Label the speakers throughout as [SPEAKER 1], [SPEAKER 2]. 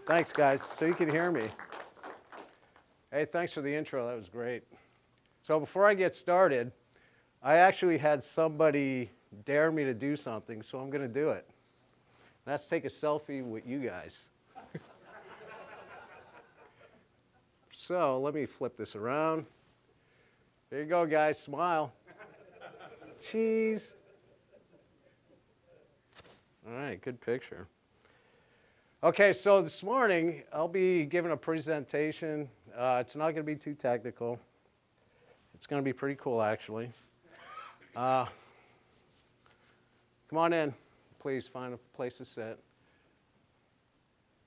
[SPEAKER 1] Thanks, guys, so you can hear me. Hey, thanks for the intro. That was great. So before I get started, I actually had somebody dare me to do something, so I'm going to do it. That's take a selfie with you guys. So let me flip this around. There you go, guys. Smile. Cheese. All right, good picture. Okay, so this morning I'll be giving a presentation. It's not going to be too technical. It's going to be pretty cool, actually. Come on in, please. Find a place to sit.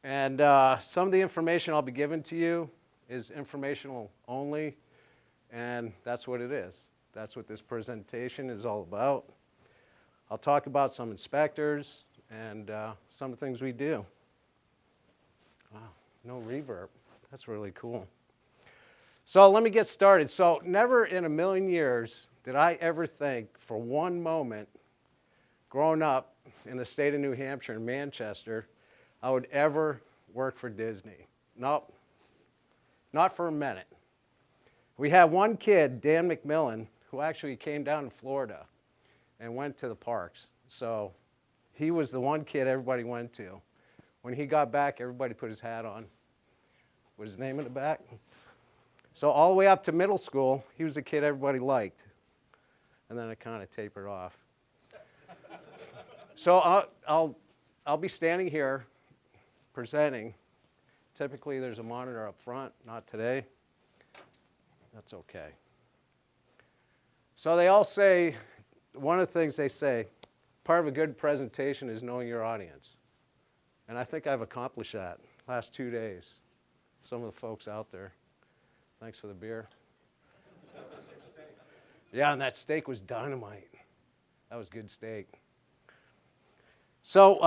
[SPEAKER 1] And some of the information I'll be giving to you is informational only, and that's what it is. That's what this presentation is all about. I'll talk about some inspectors and some of the things we do. Wow, no reverb. That's really cool. So let me get started. So never in a million years did I ever think for one moment, growing up in the state of New Hampshire, in Manchester, I would ever work for Disney. Nope, not for a minute. We had one kid, Dan McMillan, who actually came down to Florida and went to the parks. So he was the one kid everybody went to. When he got back, everybody put his hat on. What was his name in the back? So all the way up to middle school, he was the kid everybody liked. And then it kind of tapered off. So I'll be standing here presenting. Typically there's a monitor up front, not today. That's okay. So they all say, one of the things they say, part of a good presentation is knowing your audience. And I think I've accomplished that last 2 days. Some of the folks out there. Thanks for the beer. Yeah, and that steak was dynamite. That was good steak. So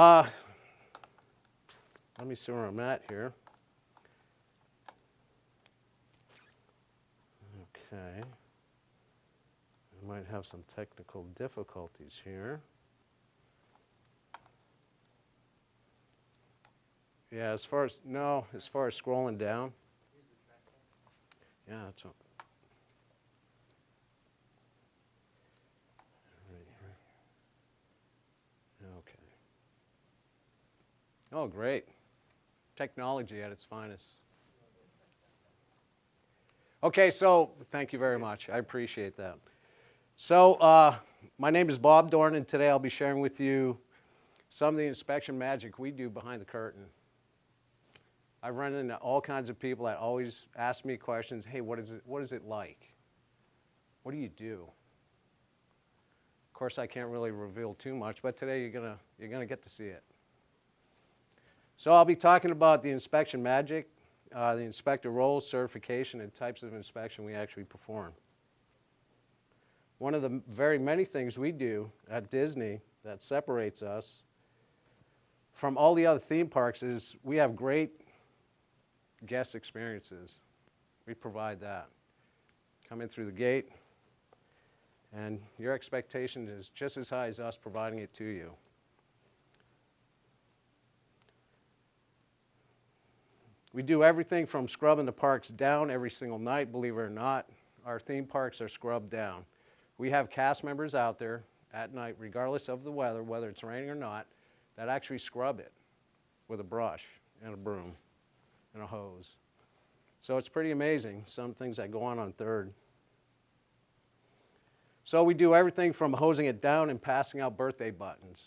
[SPEAKER 1] let me see where I'm at here. Okay. I might have some technical difficulties here. Yeah, as far as scrolling down. Yeah, that's all. Right here. Okay. Oh, great. Technology at its finest. Okay, so thank you very much. I appreciate that. So my name is Bob Doiron, and today I'll be sharing with you some of the inspection magic we do behind the curtain. I've run into all kinds of people that always ask me questions. Hey, what is it like? What do you do? Of course, I can't really reveal too much, but today you're gonna get to see it. So I'll be talking about the inspection magic, the inspector roles, certification, and types of inspection we actually perform. One of the very many things we do at Disney that separates us from all the other theme parks is we have great guest experiences. We provide that. Come in through the gate, and your expectation is just as high as us providing it to you. We do everything from scrubbing the parks down every single night, believe it or not. Our theme parks are scrubbed down. We have cast members out there at night, regardless of the weather, whether it's raining or not, that actually scrub it with a brush and a broom and a hose. So it's pretty amazing, some things that go on third. So we do everything from hosing it down and passing out birthday buttons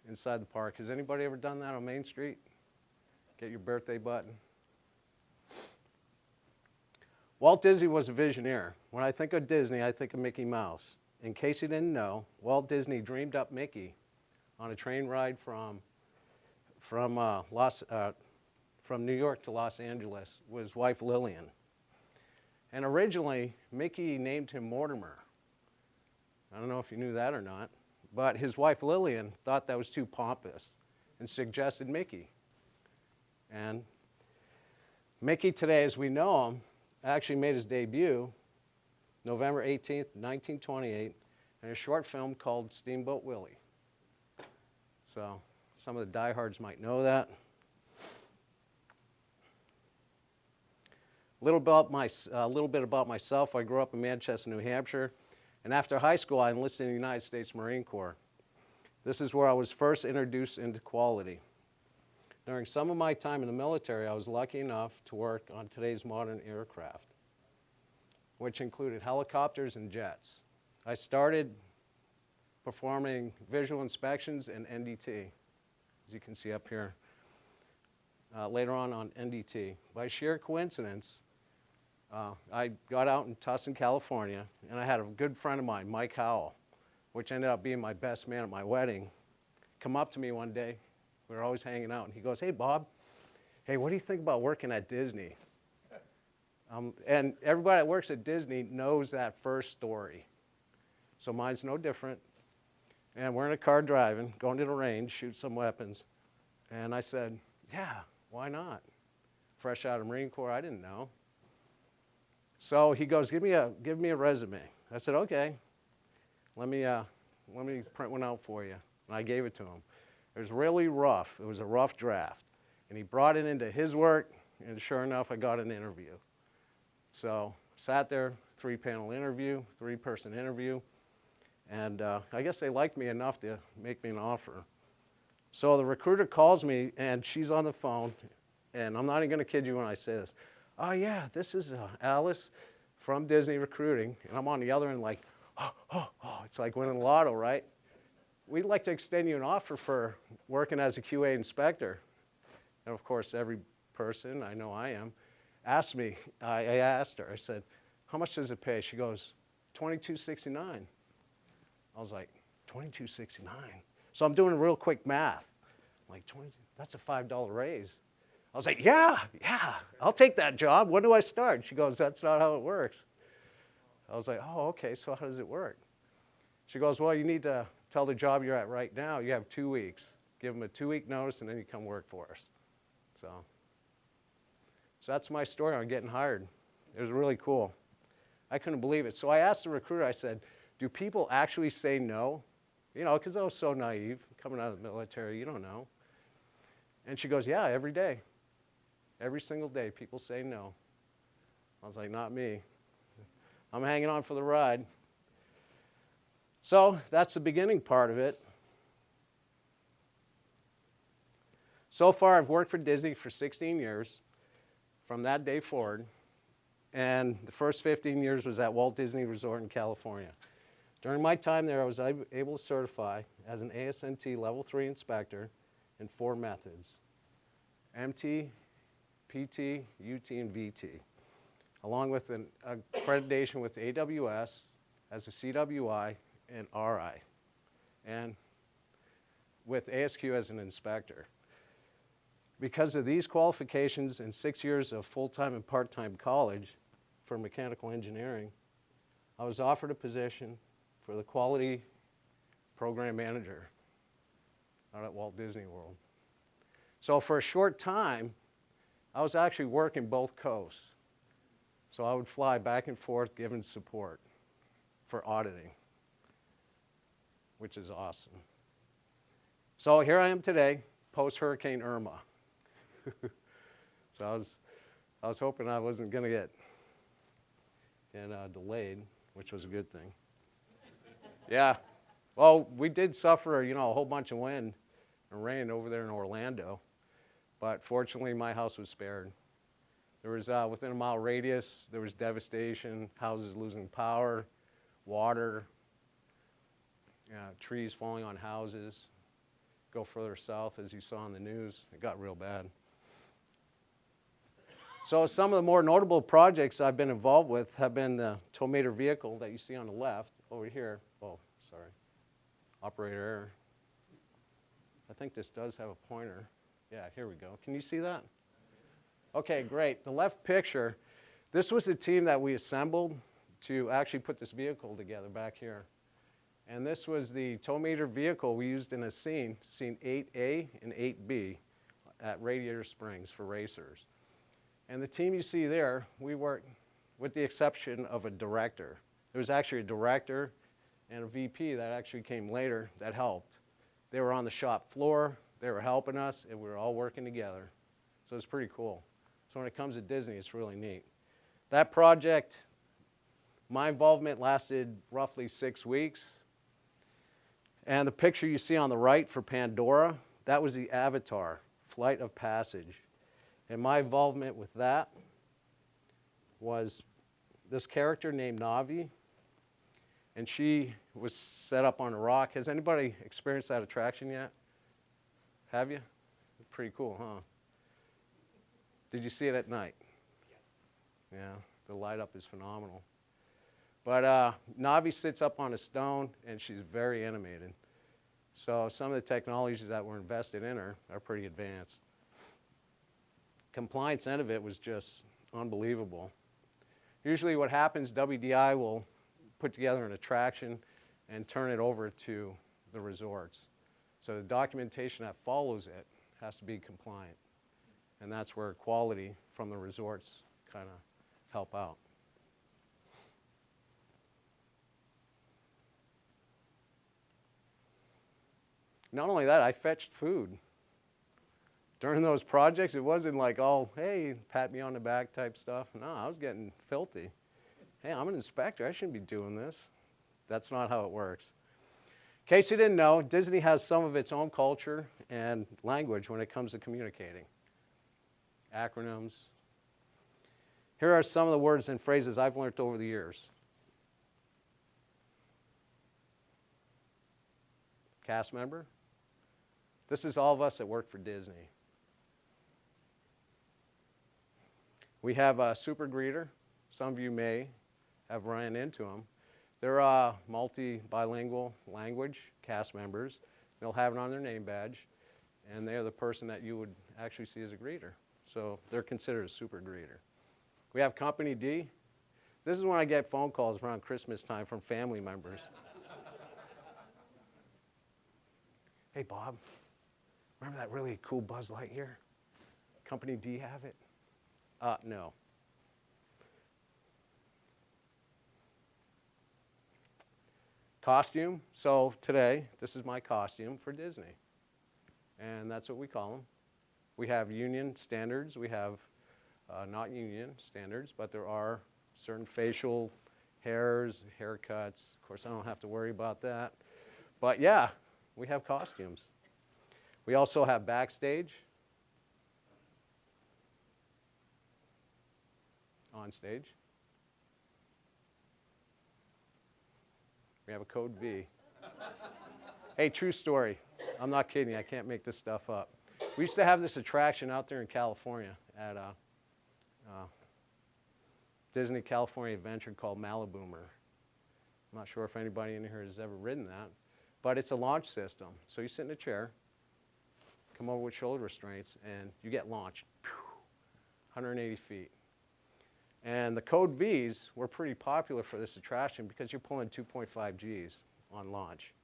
[SPEAKER 1] inside the park. Has anybody ever done that on Main Street? Get your birthday button? Walt Disney was a visionary. When I think of Disney, I think of Mickey Mouse. In case you didn't know, Walt Disney dreamed up Mickey on a train ride from New York to Los Angeles with his wife Lillian. And originally, Mickey named him Mortimer. I don't know if you knew that or not, but his wife Lillian thought that was too pompous and suggested Mickey. And Mickey today, as we know him, actually made his debut November 18th, 1928, in a short film called Steamboat Willie. So some of the diehards might know that. A little bit about myself. I grew up in Manchester, New Hampshire, and after high school, I enlisted in the United States Marine Corps. This is where I was first introduced into quality. During some of my time in the military, I was lucky enough to work on today's modern aircraft, which included helicopters and jets. I started performing visual inspections and NDT, as you can see up here. Later on NDT. By sheer coincidence, I got out in Tustin, California, and I had a good friend of mine, Mike Howell, which ended up being my best man at my wedding, come up to me one day. We were always hanging out, and he goes, "Hey, Bob, hey, what do you think about working at Disney?" And everybody that works at Disney knows that first story. So mine's no different. And we're in a car driving, going to the range, shoot some weapons. And I said, "Yeah, why not?" Fresh out of Marine Corps, I didn't know. So he goes, give me a resume. I said, "Okay, let me print one out for you." And I gave it to him. It was really rough. It was a rough draft. And he brought it into his work, and sure enough, I got an interview. So sat there, 3-panel interview, 3-person interview, and I guess they liked me enough to make me an offer. So the recruiter calls me, and she's on the phone, and I'm not even going to kid you when I say this. "Oh, yeah, this is Alice from Disney Recruiting." And I'm on the other end like, oh, it's like winning the lotto, right? "We'd like to extend you an offer for working as a QA inspector." And of course, every person, I know I am, asked me, I asked her, I said, "How much does it pay?" She goes, $22.69. I was like, $22.69? So I'm doing a real quick math. I'm like, that's a $5 raise. I was like, yeah, I'll take that job. When do I start? She goes, "That's not how it works." I was like, "Oh, okay, so how does it work?" She goes, "Well, you need to tell the job you're at right now, you have 2 weeks. Give them a 2-week notice, and then you come work for us." So that's my story on getting hired. It was really cool. I couldn't believe it. So I asked the recruiter, I said, "Do people actually say no?" You know, because I was so naive, coming out of the military, you don't know. And she goes, "Yeah, every day. Every single day, people say no." I was like, "Not me. I'm hanging on for the ride." So that's the beginning part of it. So far, I've worked for Disney for 16 years, from that day forward. And the first 15 years was at Walt Disney Resort in California. During my time there, I was able to certify as an ASNT Level 3 inspector in 4 methods: MT, PT, UT, and VT, along with an accreditation with AWS as a CWI and RI, and with ASQ as an inspector. Because of these qualifications and 6 years of full-time and part-time college for mechanical engineering, I was offered a position for the quality program manager out at Walt Disney World. So for a short time, I was actually working both coasts. So I would fly back and forth giving support for auditing, which is awesome. So here I am today, post-Hurricane Irma. So I was hoping I wasn't going to get delayed, which was a good thing. Yeah. Well, we did suffer, a whole bunch of wind and rain over there in Orlando, but fortunately my house was spared. There was, within a mile radius, there was devastation, houses losing power, water, trees falling on houses. Go further south, as you saw in the news, it got real bad. So some of the more notable projects I've been involved with have been the tow meter vehicle that you see on the left over here. Oh, sorry. Operator error. I think this does have a pointer. Yeah, here we go. Can you see that? Okay, great. The left picture, this was the team that we assembled to actually put this vehicle together back here. And this was the tow meter vehicle we used in a scene 8A and 8B at Radiator Springs for racers. And the team you see there, we worked with the exception of a director. There was actually a director and a VP that actually came later that helped. They were on the shop floor, they were helping us, and we were all working together. So it's pretty cool. So when it comes to Disney, it's really neat. That project, my involvement lasted roughly 6 weeks. And the picture you see on the right for Pandora, that was the Avatar, Flight of Passage. And my involvement with that was this character named Navi, and she was set up on a rock. Has anybody experienced that attraction yet? Have you? Pretty cool, huh? Did you see it at night? Yeah, the light up is phenomenal. But Navi sits up on a stone, and she's very animated. So some of the technologies that were invested in her are pretty advanced. Compliance end of it was just unbelievable. Usually what happens, WDI will put together an attraction and turn it over to the resorts. So the documentation that follows it has to be compliant. And that's where quality from the resorts kind of help out. Not only that, I fetched food. During those projects, it wasn't like, oh, hey, pat me on the back type stuff. No, I was getting filthy. Hey, I'm an inspector. I shouldn't be doing this. That's not how it works. In case you didn't know, Disney has some of its own culture and language when it comes to communicating. Acronyms. Here are some of the words and phrases I've learned over the years. Cast member. This is all of us that work for Disney. We have a super greeter. Some of you may have run into them. They're multi-bilingual language cast members. They'll have it on their name badge, and they're the person that you would actually see as a greeter. So they're considered a super greeter. We have Company D. This is when I get phone calls around Christmas time from family members. Hey, Bob, remember that really cool Buzz Lightyear? Company D have it? No. Costume. So today, this is my costume for Disney. And that's what we call them. We have union standards. We have not union standards, but there are certain facial hairs, haircuts. Of course, I don't have to worry about that. But yeah, we have costumes. We also have backstage, on stage. We have a code V. Hey, true story. I'm not kidding you. I can't make this stuff up. We used to have this attraction out there in California at Disney California Adventure called Maliboomer. I'm not sure if anybody in here has ever ridden that, but it's a launch system. So you sit in a chair, come over with shoulder restraints, and you get launched, 180 feet. And the code Vs were pretty popular for this attraction because you're pulling 2.5 Gs on launch.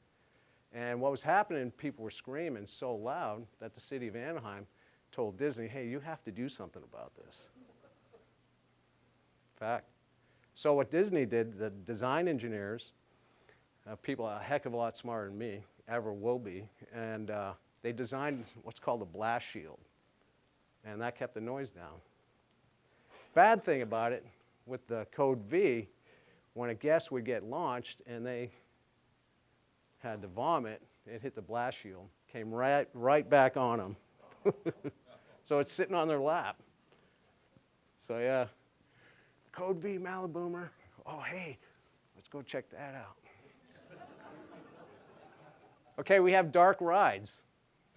[SPEAKER 1] And what was happening, people were screaming so loud that the city of Anaheim told Disney, hey, you have to do something about this. Fact. So what Disney did, the design engineers, people a heck of a lot smarter than me, ever will be, and they designed what's called a blast shield. And that kept the noise down. Bad thing about it, with the code V, when a guest would get launched and they had to vomit, it hit the blast shield, came right back on them. So it's sitting on their lap. So yeah, code V Maliboomer. Oh, hey, let's go check that out. Okay, we have dark rides.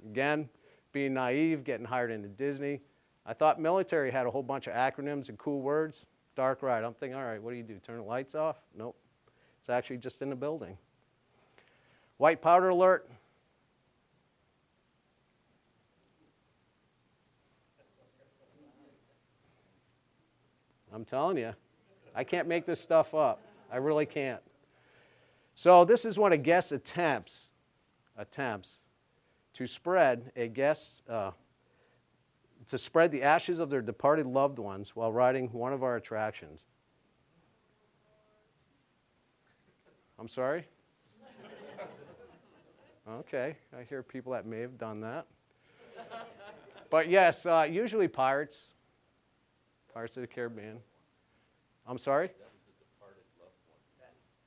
[SPEAKER 1] Again, being naive, getting hired into Disney. I thought military had a whole bunch of acronyms and cool words. Dark ride. I'm thinking, all right, what do? Turn the lights off? Nope. It's actually just in the building. White powder alert. I'm telling you, I can't make this stuff up. I really can't. So this is when a guest attempts to spread the ashes of their departed loved ones while riding one of our attractions. I'm sorry? Okay, I hear people that may have done that. But yes, usually Pirates of the Caribbean. I'm sorry?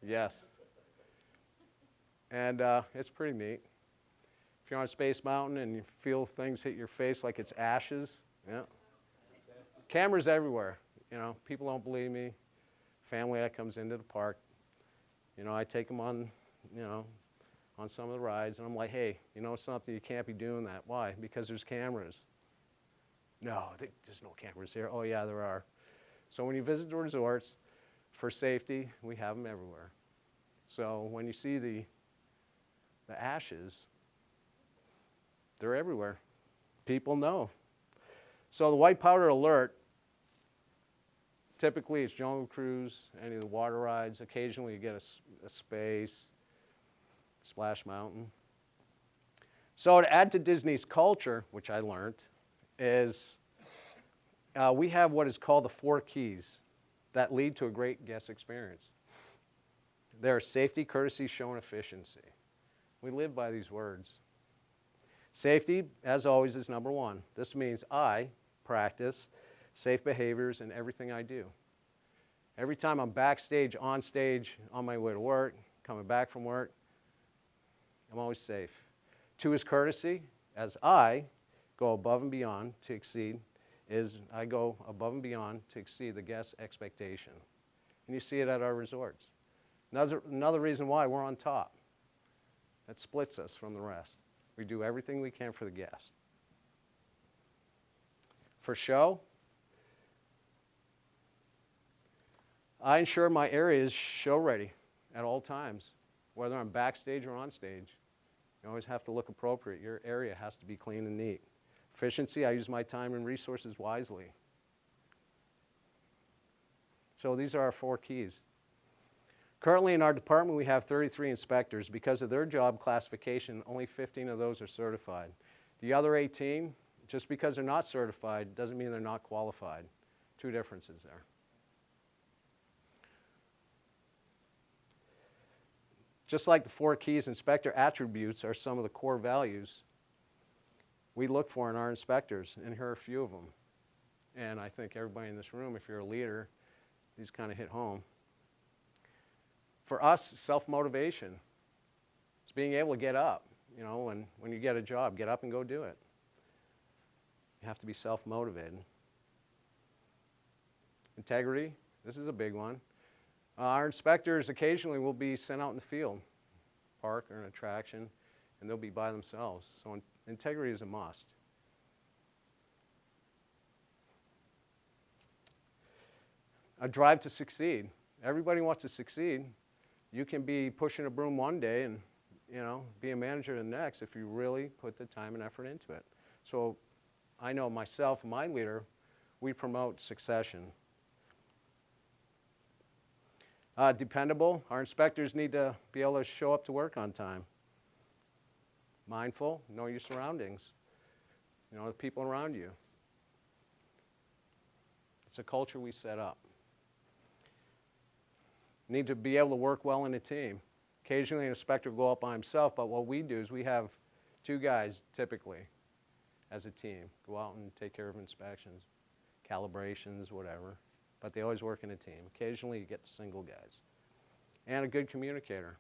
[SPEAKER 1] Yes. And it's pretty neat. If you're on Space Mountain and you feel things hit your face like it's ashes, yeah. Cameras everywhere. You know, people don't believe me. Family that comes into the park, you know, I take them on, you know, on some of the rides, and I'm like, hey, you know something, you can't be doing that. Why? Because there's cameras. No, there's no cameras here. Oh yeah, there are. So when you visit the resorts, for safety, we have them everywhere. So when you see the ashes, they're everywhere. People know. So the white powder alert, typically it's Jungle Cruise, any of the water rides. Occasionally you get a Space, Splash Mountain. So to add to Disney's culture, which I learned, is we have what is called the 4 keys that lead to a great guest experience. They're safety, courtesy, show, and efficiency. We live by these words. Safety, as always, is number 1. This means I practice safe behaviors in everything I do. Every time I'm backstage, on stage, on my way to work, coming back from work, I'm always safe. 2 is courtesy. As I go above and beyond to exceed, I go above and beyond to exceed the guest's expectation. And you see it at our resorts. Another reason why we're on top. That splits us from the rest. We do everything we can for the guest. For show, I ensure my area is show ready at all times, whether I'm backstage or on stage. You always have to look appropriate. Your area has to be clean and neat. Efficiency, I use my time and resources wisely. So these are our 4 keys. Currently in our department, we have 33 inspectors. Because of their job classification, only 15 of those are certified. The other 18, just because they're not certified, doesn't mean they're not qualified. 2 differences there. Just like the 4 keys, inspector attributes are some of the core values we look for in our inspectors, and here are a few of them. And I think everybody in this room, if you're a leader, these kind of hit home. For us, self-motivation. It's being able to get up. You know, when you get a job, get up and go do it. You have to be self-motivated. Integrity, this is a big one. Our inspectors occasionally will be sent out in the field, park or an attraction, and they'll be by themselves. So integrity is a must. A drive to succeed. Everybody wants to succeed. You can be pushing a broom one day and, you know, be a manager the next if you really put the time and effort into it. So I know myself and my leader, we promote succession. Dependable. Our inspectors need to be able to show up to work on time. Mindful. Know your surroundings. You know the people around you. It's a culture we set up. Need to be able to work well in a team. Occasionally an inspector will go up by himself, but what we do is we have 2 guys typically as a team. Go out and take care of inspections, calibrations, whatever. But they always work in a team. Occasionally you get single guys. And a good communicator.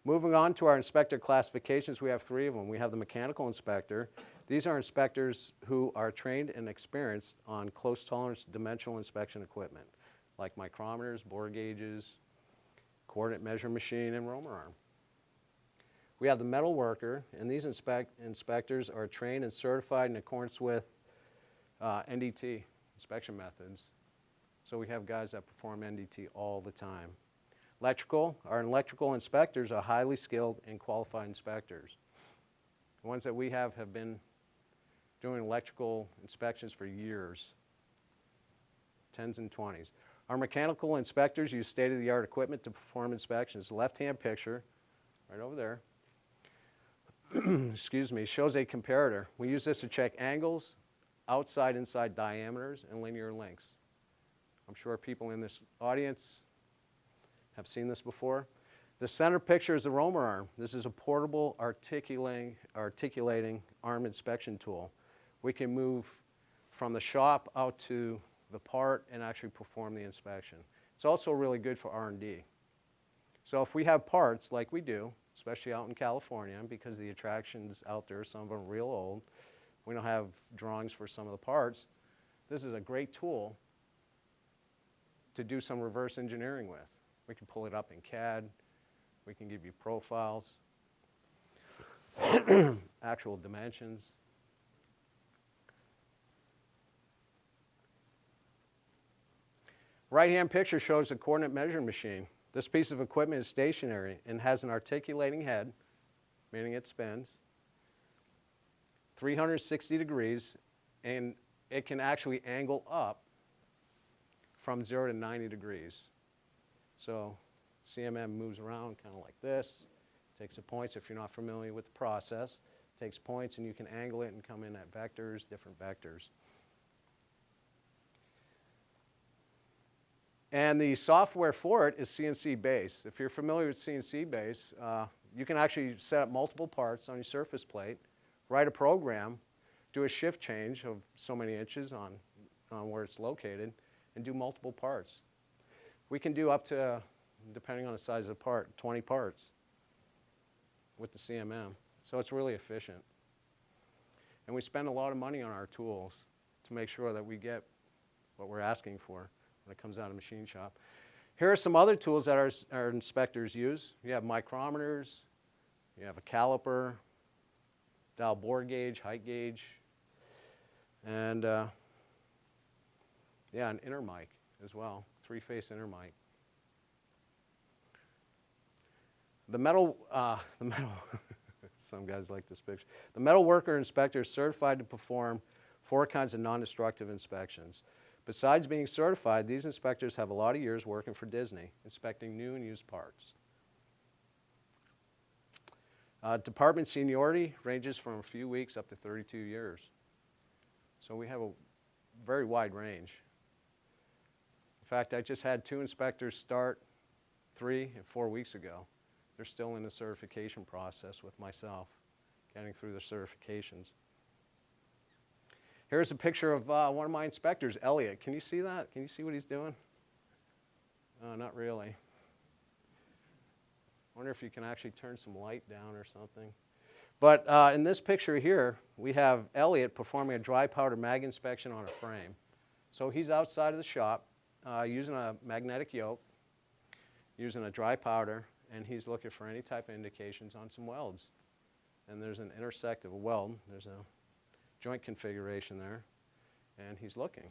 [SPEAKER 1] Moving on to our inspector classifications, we have 3 of them. We have the mechanical inspector. These are inspectors who are trained and experienced on close tolerance dimensional inspection equipment, like micrometers, bore gauges, coordinate measure machine, and roller arm. We have the metal worker, and these inspectors are trained and certified in accordance with NDT, inspection methods. So we have guys that perform NDT all the time. Electrical, our electrical inspectors are highly skilled and qualified inspectors. The ones that we have been doing electrical inspections for years, 10s and 20s. Our mechanical inspectors use state-of-the-art equipment to perform inspections. The left-hand picture, right over there, excuse me, shows a comparator. We use this to check angles, outside, inside diameters, and linear lengths. I'm sure people in this audience have seen this before. The center picture is the roller arm. This is a portable articulating arm inspection tool. we can move from the shop out to the part and actually perform the inspection. It's also really good for R&D. So if we have parts like we do, especially out in California, because the attractions out there, some of them are real old, we don't have drawings for some of the parts, this is a great tool to do some reverse engineering with. We can pull it up in CAD, we can give you profiles, actual dimensions. Right-hand picture shows a coordinate measuring machine. This piece of equipment is stationary and has an articulating head, meaning it spins, 360 degrees, and it can actually angle up from 0 to 90 degrees. So CMM moves around kind of like this, takes the points if you're not familiar with the process, takes points and you can angle it and come in at vectors, different vectors. And the software for it is CNC based. If you're familiar with CNC based, you can actually set up multiple parts on your surface plate, write a program, do a shift change of so many inches on where it's located, and do multiple parts. We can do up to, depending on the size of the part, 20 parts with the CMM. So it's really efficient. And we spend a lot of money on our tools to make sure that we get what we're asking for when it comes out of machine shop. Here are some other tools that our inspectors use. You have micrometers, you have a caliper, dial bore gauge, height gauge, and yeah, an inner mic as well, 3-face inner mic. The metal some guys like this picture. The metal worker inspector is certified to perform 4 kinds of non-destructive inspections. Besides being certified, these inspectors have a lot of years working for Disney, inspecting new and used parts. Department seniority ranges from a few weeks up to 32 years. So we have a very wide range. In fact, I just had 2 inspectors start 3 and 4 weeks ago. They're still in the certification process with myself, getting through the certifications. Here's a picture of one of my inspectors, Elliot. Can you see that? Can you see what he's doing? Not really. I wonder if you can actually turn some light down or something. But in this picture here, we have Elliot performing a dry powder mag inspection on a frame. So he's outside of the shop using a magnetic yoke, using a dry powder, and he's looking for any type of indications on some welds. And there's an intersect of a weld. There's a joint configuration there, and he's looking.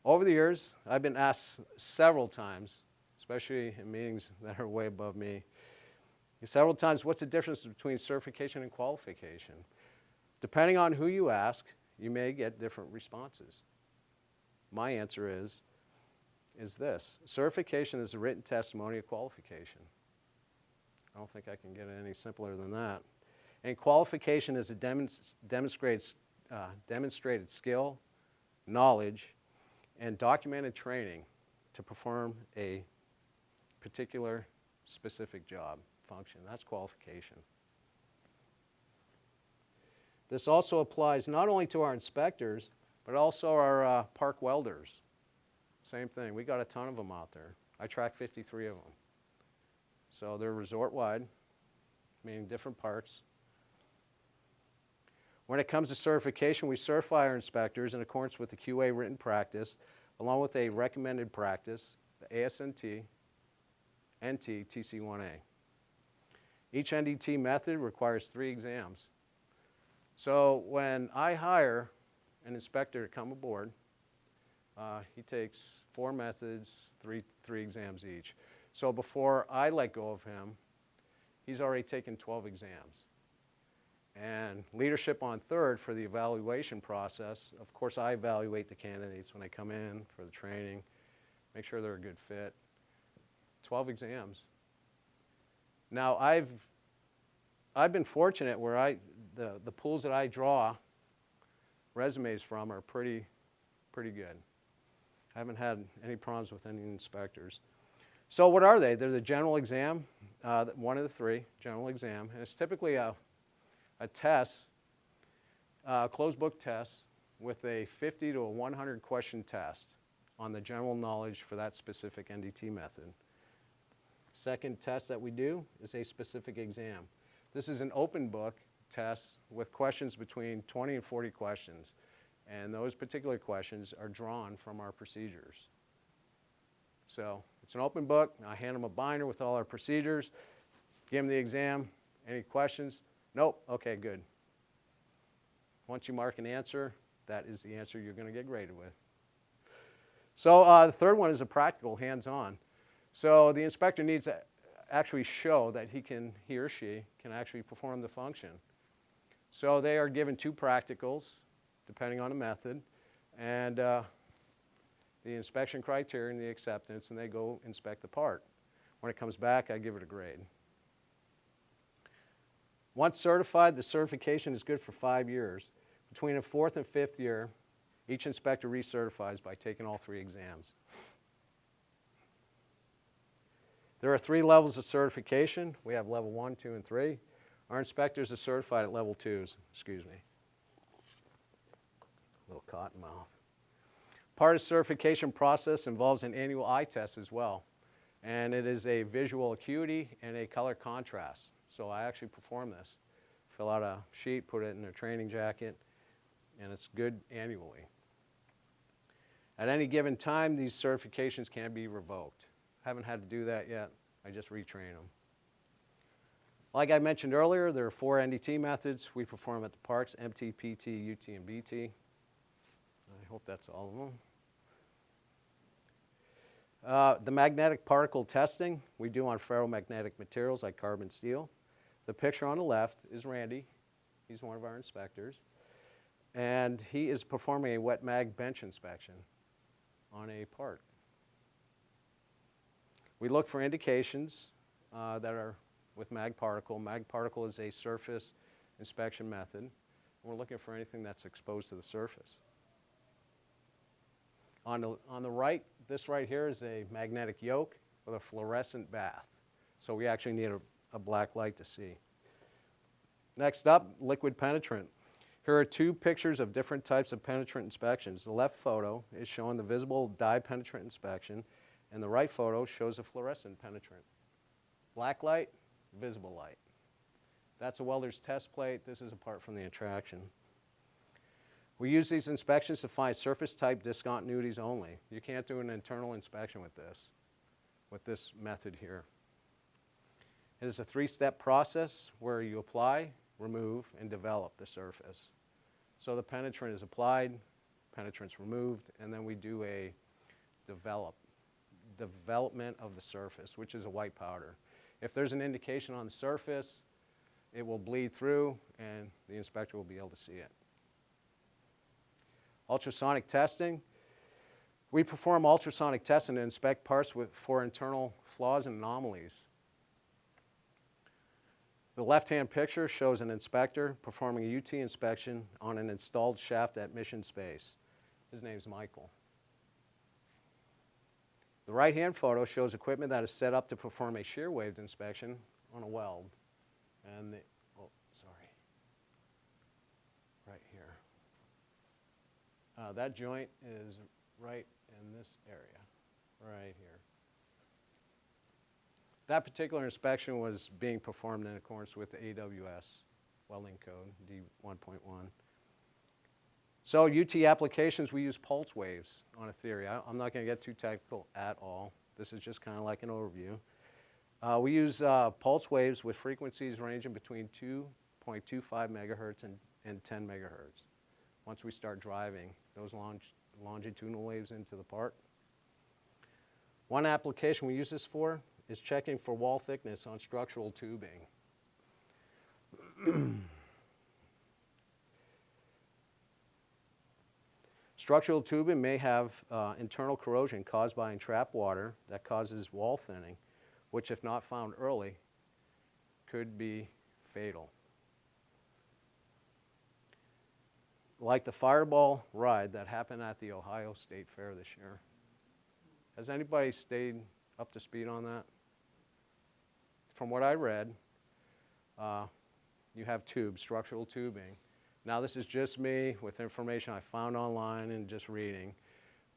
[SPEAKER 1] Over the years, I've been asked several times, especially in meetings that are way above me, several times, what's the difference between certification and qualification? Depending on who you ask, you may get different responses. My answer is this. Certification is a written testimony of qualification. I don't think I can get it any simpler than that. And qualification is a demonstrated skill, knowledge, and documented training to perform a particular specific job function. That's qualification. This also applies not only to our inspectors, but also our park welders. Same thing. We got a ton of them out there. I track 53 of them. So they're resort-wide, meaning different parts. When it comes to certification, we certify our inspectors in accordance with the QA written practice, along with a recommended practice, the ASNT, NT, TC1A. Each NDT method requires 3 exams. So when I hire an inspector to come aboard, he takes 4 methods, 3 exams each. So before I let go of him, he's already taken 12 exams. And leadership on third for the evaluation process. Of course, I evaluate the candidates when they come in for the training, make sure they're a good fit. 12 exams. Now, I've been fortunate where the pools that I draw resumes from are pretty good. I haven't had any problems with any inspectors. So what are they? They're the general exam, one of the 3, general exam, and it's typically a test closed book tests with a 50 to a 100 question test on the general knowledge for that specific NDT method. Second test that we do is a specific exam. This is an open book test with questions between 20 and 40 questions. And those particular questions are drawn from our procedures. So it's an open book. I hand them a binder with all our procedures, give them the exam. Any questions? Nope. Okay, good. Once you mark an answer, that is the answer you're going to get graded with. So the third one is a practical, hands-on. So the inspector needs to actually show that he or she can actually perform the function. So they are given 2 practicals, depending on the method, and the inspection criteria and the acceptance, and they go inspect the part. When it comes back, I give it a grade. Once certified, the certification is good for 5 years. Between the 4th and 5th year, each inspector recertifies by taking all 3 exams. There are 3 levels of certification. We have level 1, 2, and 3. Our inspectors are certified at level 2s, excuse me. Little cotton mouth. Part of the certification process involves an annual eye test as well. And it is a visual acuity and a color contrast. So I actually perform this. Fill out a sheet, put it in a training jacket, and it's good annually. At any given time, these certifications can be revoked. Haven't had to do that yet. I just retrain them. Like I mentioned earlier, there are 4 NDT methods we perform at the parks: MT, PT, UT, and BT. I hope that's all of them. The magnetic particle testing we do on ferromagnetic materials like carbon steel. The picture on the left is Randy. He's one of our inspectors. And he is performing a wet mag bench inspection on a part. We look for indications that are with mag particle. Mag particle is a surface inspection method. We're looking for anything that's exposed to the surface. On the right, this right here is a magnetic yoke with a fluorescent bath. So we actually need a black light to see. Next up, liquid penetrant. Here are 2 pictures of different types of penetrant inspections. The left photo is showing the visible dye penetrant inspection, and the right photo shows a fluorescent penetrant. Black light, visible light. That's a welder's test plate. This is apart from the attraction. We use these inspections to find surface type discontinuities only. You can't do an internal inspection with this method here. It is a 3-step process where you apply, remove, and develop the surface. So the penetrant is applied, penetrant's removed, and then we do a development of the surface, which is a white powder. If there's an indication on the surface, it will bleed through, and the inspector will be able to see it. Ultrasonic testing. We perform ultrasonic testing to inspect parts for internal flaws and anomalies. The left-hand picture shows an inspector performing a UT inspection on an installed shaft at Mission Space. His name's Michael. The right-hand photo shows equipment that is set up to perform a shear wave inspection on a weld. And right here. That joint is right in this area, right here. That particular inspection was being performed in accordance with the AWS welding code, D1.1. So UT applications, we use pulse waves on a theory. I'm not going to get too technical at all. This is just kind of like an overview. We use pulse waves with frequencies ranging between 2.25 megahertz and 10 megahertz. Once we start driving those longitudinal waves into the part. One application we use this for is checking for wall thickness on structural tubing. Structural tubing may have internal corrosion caused by entrapped water that causes wall thinning, which if not found early, could be fatal. Like the fireball ride that happened at the Ohio State Fair this year. Has anybody stayed up to speed on that? From what I read, you have tubes, structural tubing. Now this is just me with information I found online and just reading,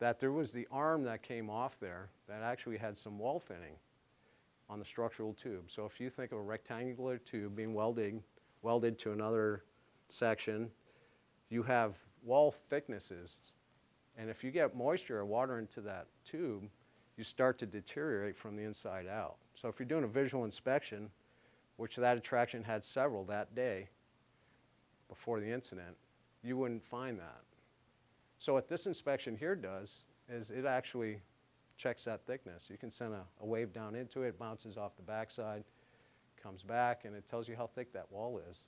[SPEAKER 1] that there was the arm that came off there that actually had some wall fitting on the structural tube. So if you think of a rectangular tube being welded to another section, you have wall thicknesses. And if you get moisture or water into that tube, you start to deteriorate from the inside out. So if you're doing a visual inspection, which that attraction had several that day before the incident, you wouldn't find that. So what this inspection here does is it actually checks that thickness. You can send a wave down into it, bounces off the backside, comes back, and it tells you how thick that wall is.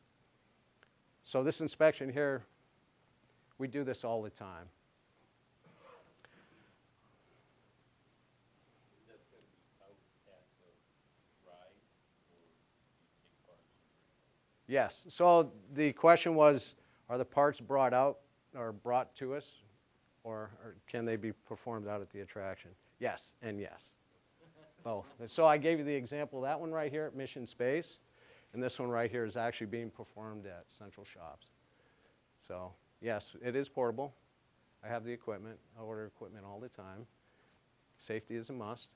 [SPEAKER 1] So this inspection here, we do this all the time. Yes. So the question was, are the parts brought out or brought to us, or can they be performed out at the attraction? Yes and yes. Both. So I gave you the example of that one right here at Mission Space, and this one right here is actually being performed at Central Shops. So yes, it is portable. I have the equipment. I order equipment all the time. Safety is a must.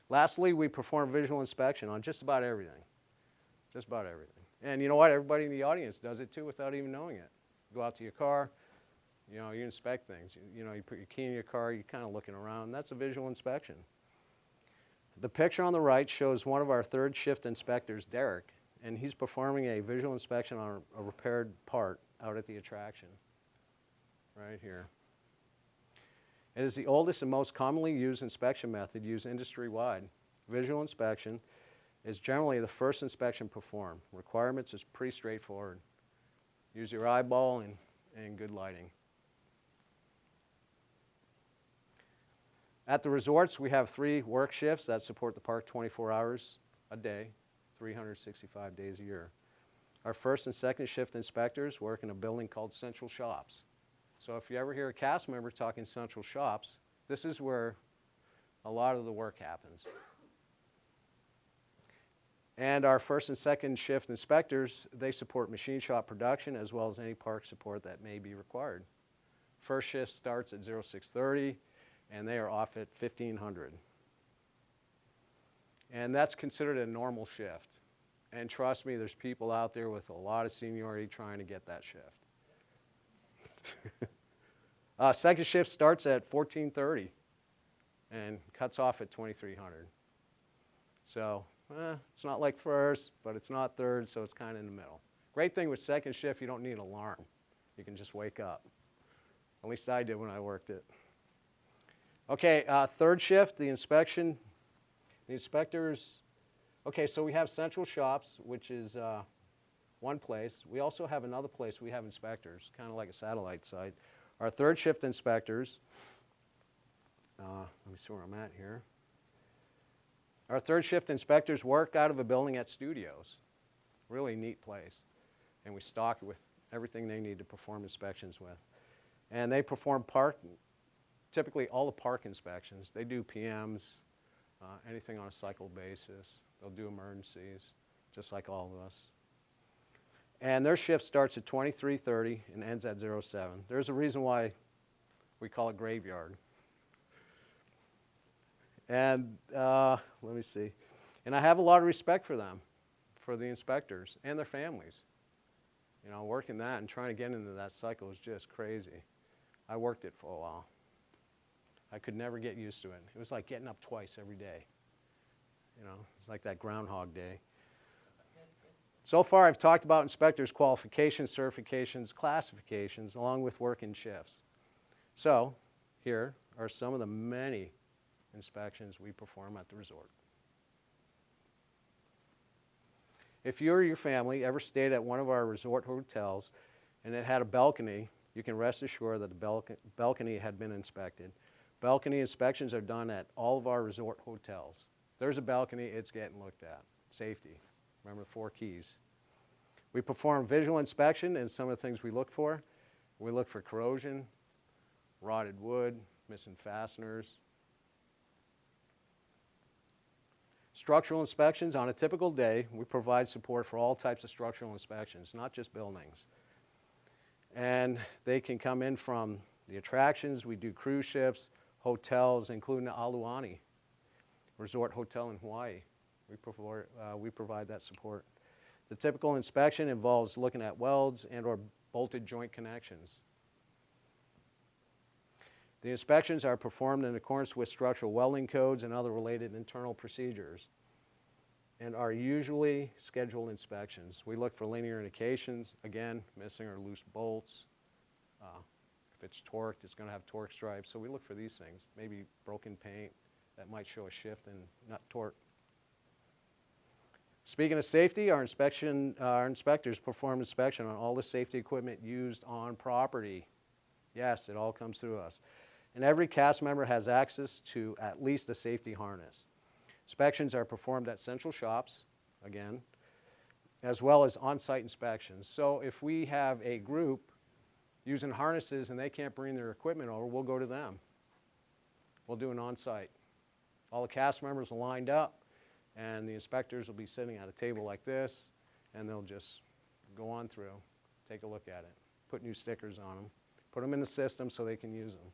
[SPEAKER 1] Lastly, we perform visual inspection on just about everything. Just about everything. And you know what? Everybody in the audience does it too without even knowing it. You go out to your car, you know, you inspect things. You know, you put your key in your car, you're kind of looking around. That's a visual inspection. The picture on the right shows one of our third shift inspectors, Derek, and he's performing a visual inspection on a repaired part out at the attraction, right here. It is the oldest and most commonly used inspection method used industry-wide. Visual inspection is generally the first inspection performed. Requirements is pretty straightforward. Use your eyeball and good lighting. At the resorts, we have 3 work shifts that support the park 24 hours a day, 365 days a year. Our first and second shift inspectors work in a building called Central Shops. So if you ever hear a cast member talking Central Shops, this is where a lot of the work happens. And our first and second shift inspectors, they support machine shop production as well as any park support that may be required. First shift starts at 06:30 and they are off at 1500. And that's considered a normal shift. And trust me, there's people out there with a lot of seniority trying to get that shift. Second shift starts at 14:30 and cuts off at 2300. So it's not like first, but it's not third, so it's kind of in the middle. Great thing with second shift, you don't need an alarm. You can just wake up. At least I did when I worked it. Okay, third shift, the inspection. The inspectors, okay, so we have Central Shops, which is one place. We also have another place we have inspectors, kind of like a satellite site. Our third shift inspectors, let me see where I'm at here. Our third shift inspectors work out of a building at Studios. Really neat place. And we stock it with everything they need to perform inspections with. And they perform typically all the park inspections. They do PMs, anything on a cycle basis. They'll do emergencies, just like all of us. And their shift starts at 23:30 and ends at 07. There's a reason why we call it graveyard. And let me see. And I have a lot of respect for them, for the inspectors and their families. You know, working that and trying to get into that cycle is just crazy. I worked it for a while. I could never get used to it. It was like getting up twice every day. You know, it's like that Groundhog Day. So far, I've talked about inspectors' qualifications, certifications, classifications, along with working shifts. So here are some of the many inspections we perform at the resort. If you or your family ever stayed at one of our resort hotels and it had a balcony, you can rest assured that the balcony had been inspected. Balcony inspections are done at all of our resort hotels. There's a balcony, it's getting looked at. Safety. Remember the 4 keys. We perform visual inspection, and some of the things we look for. We look for corrosion, rotted wood, missing fasteners. Structural inspections, on a typical day, we provide support for all types of structural inspections, not just buildings. And they can come in from the attractions. We do cruise ships, hotels, including the Aluani Resort Hotel in Hawaii. We provide that support. The typical inspection involves looking at welds and or bolted joint connections. The inspections are performed in accordance with structural welding codes and other related internal procedures and are usually scheduled inspections. We look for linear indications, again, missing or loose bolts. If it's torqued, it's going to have torque stripes. So we look for these things, maybe broken paint that might show a shift in nut torque. Speaking of safety, our inspectors perform inspection on all the safety equipment used on property. Yes, it all comes through us. And every cast member has access to at least a safety harness. Inspections are performed at central shops, again, as well as on-site inspections. So if we have a group using harnesses and they can't bring their equipment over, we'll go to them. We'll do an on-site. All the cast members are lined up, and the inspectors will be sitting at a table like this, and they'll just go on through, take a look at it, put new stickers on them, put them in the system so they can use them.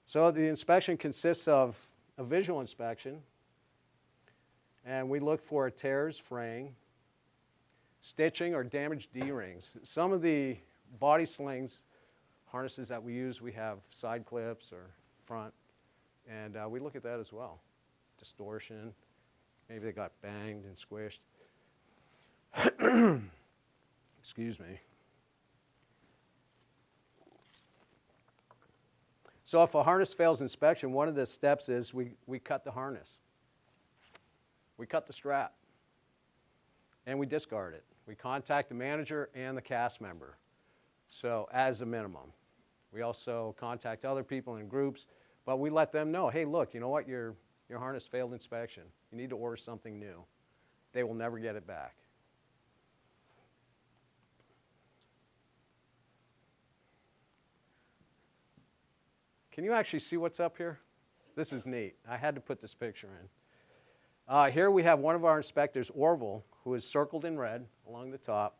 [SPEAKER 1] So the inspection consists of a visual inspection, and we look for tears, fraying, stitching, or damaged D-rings. Some of the body slings, harnesses that we use, we have side clips or front, and we look at that as well. Distortion, maybe they got banged and squished. Excuse me. So if a harness fails inspection, one of the steps is we cut the harness. We cut the strap, and we discard it. We contact the manager and the cast member, so as a minimum. We also contact other people in groups, but we let them know, hey, look, you know what, your harness failed inspection. You need to order something new. They will never get it back. Can you actually see what's up here? This is neat. I had to put this picture in. Here we have one of our inspectors, Orville, who is circled in red along the top.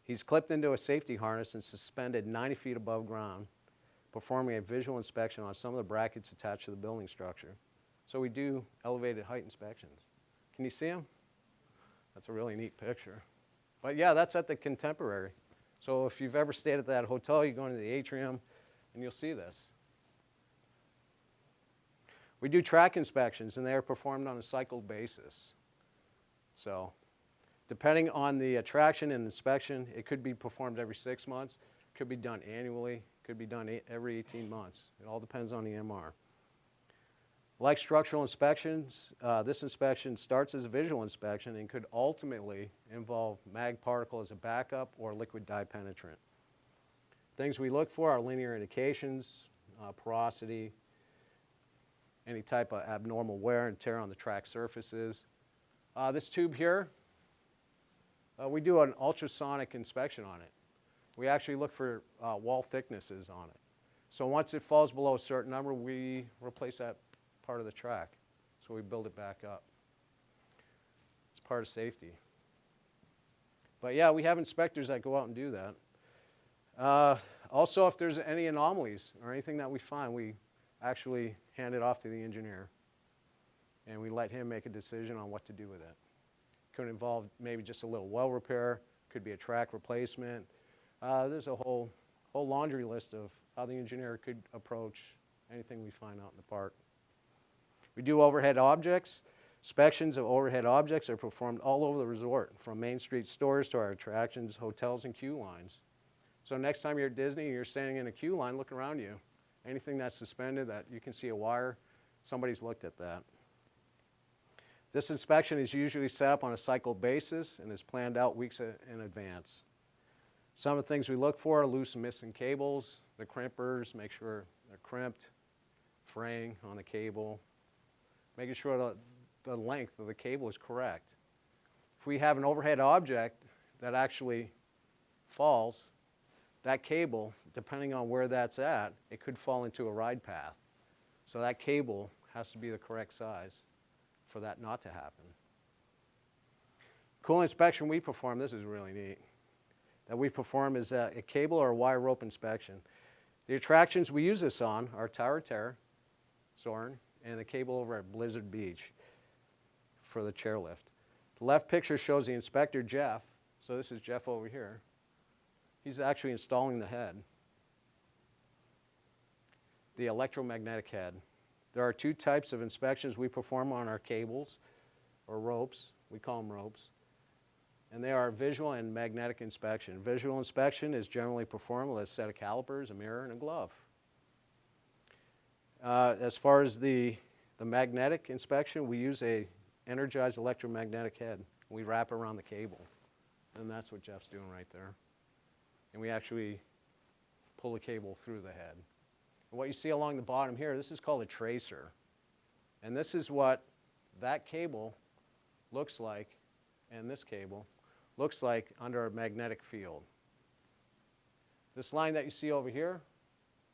[SPEAKER 1] He's clipped into a safety harness and suspended 90 feet above ground, performing a visual inspection on some of the brackets attached to the building structure. So we do elevated height inspections. Can you see him? That's a really neat picture. But yeah, that's at the Contemporary. So if you've ever stayed at that hotel, you go into the atrium and you'll see this. We do track inspections, and they are performed on a cycled basis. So depending on the attraction and inspection, it could be performed every 6 months, could be done annually, could be done every 18 months. It all depends on the MR. Like structural inspections, this inspection starts as a visual inspection and could ultimately involve mag particle as a backup or liquid dye penetrant. Things we look for are linear indications, porosity, any type of abnormal wear and tear on the track surfaces. This tube here, we do an ultrasonic inspection on it. We actually look for wall thicknesses on it. So once it falls below a certain number, we replace that part of the track. So we build it back up. It's part of safety. But yeah, we have inspectors that go out and do that. Also, if there's any anomalies or anything that we find, we actually hand it off to the engineer, and we let him make a decision on what to do with it. Could involve maybe just a little well repair, could be a track replacement. There's a whole laundry list of how the engineer could approach anything we find out in the park. We do overhead objects. Inspections of overhead objects are performed all over the resort, from Main Street stores to our attractions, hotels, and queue lines. So next time you're at Disney and you're standing in a queue line, look around you. Anything that's suspended that you can see a wire, somebody's looked at that. This inspection is usually set up on a cycle basis and is planned out weeks in advance. Some of the things we look for are loose and missing cables, the crimpers, make sure they're crimped, fraying on the cable, making sure the length of the cable is correct. If we have an overhead object that actually falls, that cable, depending on where that's at, it could fall into a ride path. So that cable has to be the correct size for that not to happen. Cool inspection we perform, this is really neat, that we perform is a cable or wire rope inspection. The attractions we use this on are Tower of Terror, Doiron, and the cable over at Blizzard Beach for the chairlift. The left picture shows the inspector, Jeff. So this is Jeff over here. He's actually installing the head, the electromagnetic head. There are two types of inspections we perform on our cables or ropes. We call them ropes. And they are visual and magnetic inspection. Visual inspection is generally performed with a set of calipers, a mirror, and a glove. As far as the magnetic inspection, we use a energized electromagnetic head. We wrap around the cable. And that's what Jeff's doing right there. And we actually pull the cable through the head. And what you see along the bottom here, this is called a tracer. And this is what that cable looks like, and this cable looks like under a magnetic field. This line that you see over here